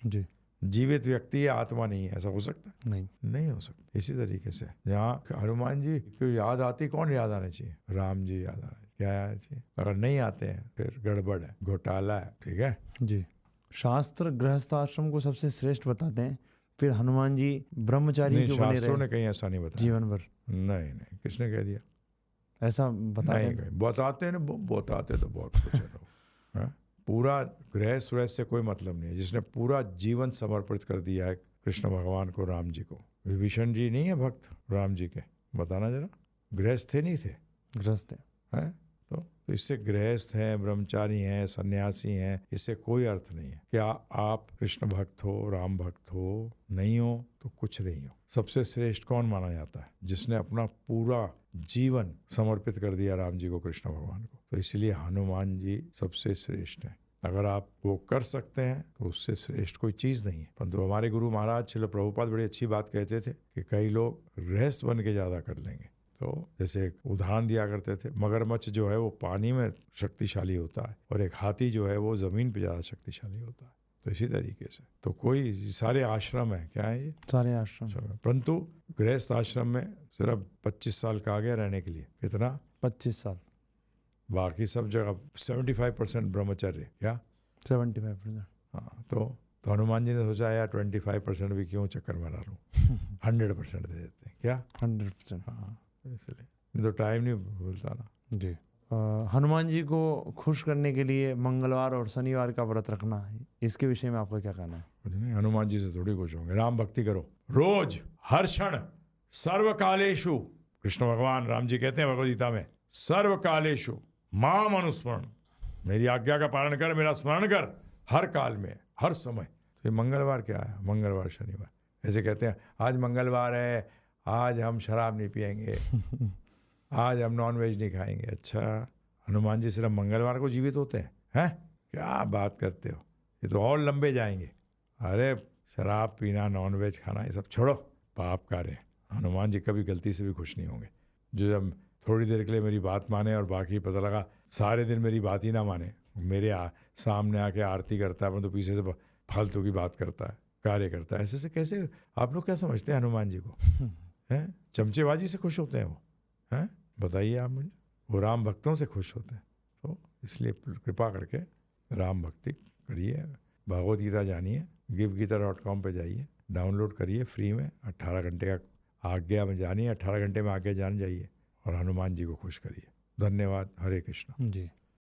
जी। जीवित व्यक्ति है, आत्मा नहीं है। ऐसा हो सकता है? नहीं हो सकता। इसी तरीके से जहाँ हनुमान जी को याद आती, कौन याद आने चाहिए? राम जी याद आने। क्या याद चाहिए? अगर नहीं आते हैं फिर गड़बड़ है, घोटाला है। ठीक है जी। शास्त्र गृहस्थाश्रम को सबसे श्रेष्ठ बताते हैं, फिर हनुमान जी ब्रह्मचारी क्यों बने रहे? शास्त्रों ने कहीं ऐसा नहीं बताया जीवन भर। नहीं, किसने कह दिया? ऐसा बताते हैं? बताते हैं, बताते तो बहुत कुछ है। पूरा गृह से कोई मतलब नहीं है। जिसने पूरा जीवन समर्पित कर दिया है कृष्ण भगवान को, राम जी को। विभीषण जी नहीं है भक्त राम जी के? बताना जरा। गृहस्थ थे नहीं थे? गृहस्थ है। तो इससे गृहस्थ हैं, ब्रह्मचारी हैं, सन्यासी हैं, इससे कोई अर्थ नहीं है। क्या आप कृष्ण भक्त हो, राम भक्त हो, नहीं हो तो कुछ नहीं हो। सबसे श्रेष्ठ कौन माना जाता है? जिसने अपना पूरा जीवन समर्पित कर दिया राम जी को, कृष्ण भगवान को। तो इसलिए हनुमान जी सबसे श्रेष्ठ हैं। अगर आप वो कर सकते हैं तो उससे श्रेष्ठ कोई चीज नहीं है। परंतु हमारे गुरु महाराज श्रील प्रभुपाद बड़ी अच्छी बात कहते थे कि कई लोग गृहस्थ बन के ज्यादा कर लेंगे। तो जैसे एक उदाहरण दिया करते थे, मगरमच्छ जो है वो पानी में शक्तिशाली होता है और एक हाथी जो है वो जमीन पे ज्यादा शक्तिशाली होता है। तो इसी तरीके से तो कोई सारे आश्रम है, क्या है ये सारे आश्रम, परंतु गृहस्थ आश्रम में सिर्फ 25 साल का आ गया रहने के लिए। कितना? 25 साल। बाकी सब जगह 75% ब्रह्मचर्य। क्या 75%? हाँ, तो हनुमान जी ने सोचा यार 25% भी क्यों चक्कर में डालूं, 100% दे देते हैं। क्या 100%? हाँ, इसलिए तो टाइम नहीं भूलता ना जी। हनुमान जी को खुश करने के लिए मंगलवार और शनिवार का व्रत रखना है, इसके विषय में आपका क्या कहना है? नहीं, हनुमान जी से थोड़ी खुश होंगे। राम भक्ति करो रोज, हर क्षण, सर्व कालेषु। कृष्ण भगवान राम जी कहते हैं भगवद गीता में, सर्व कालेषु माम अनुस्मरण, मेरी आज्ञा का पालन कर, मेरा स्मरण कर, हर काल में, हर समय। तो मंगलवार क्या है? मंगलवार शनिवार। ऐसे कहते हैं आज मंगलवार है, आज हम शराब नहीं पिएंगे, आज हम नॉनवेज नहीं खाएंगे। अच्छा, हनुमान जी सिर्फ मंगलवार को जीवित होते हैं? क्या बात करते हो, ये तो और लंबे जाएंगे। अरे शराब पीना, नॉनवेज खाना, ये सब छोड़ो, पाप कार्य। हनुमान जी कभी गलती से भी खुश नहीं होंगे। जो जब थोड़ी देर के लिए मेरी बात माने और बाकी पता लगा सारे दिन मेरी बात ही ना माने, मेरे सामने आके आरती करता है परंतु पीछे से फालतू की बात करता है, कार्य करता है, ऐसे से कैसे? आप लोग क्या समझते हैं हनुमान जी को? हैं चमचेबाजी से खुश होते हैं वो? हैं बताइए आप मुझे। वो राम भक्तों से खुश होते हैं। तो इसलिए कृपा करके राम भक्ति करिए, भगवद गीता जानिए, givegita.com पे जाइए, डाउनलोड करिए फ्री में। 18 घंटे का आज्ञा में जानिए, 18 घंटे में आज्ञा जान जाइए और हनुमान जी को खुश करिए। धन्यवाद। हरे कृष्ण जी।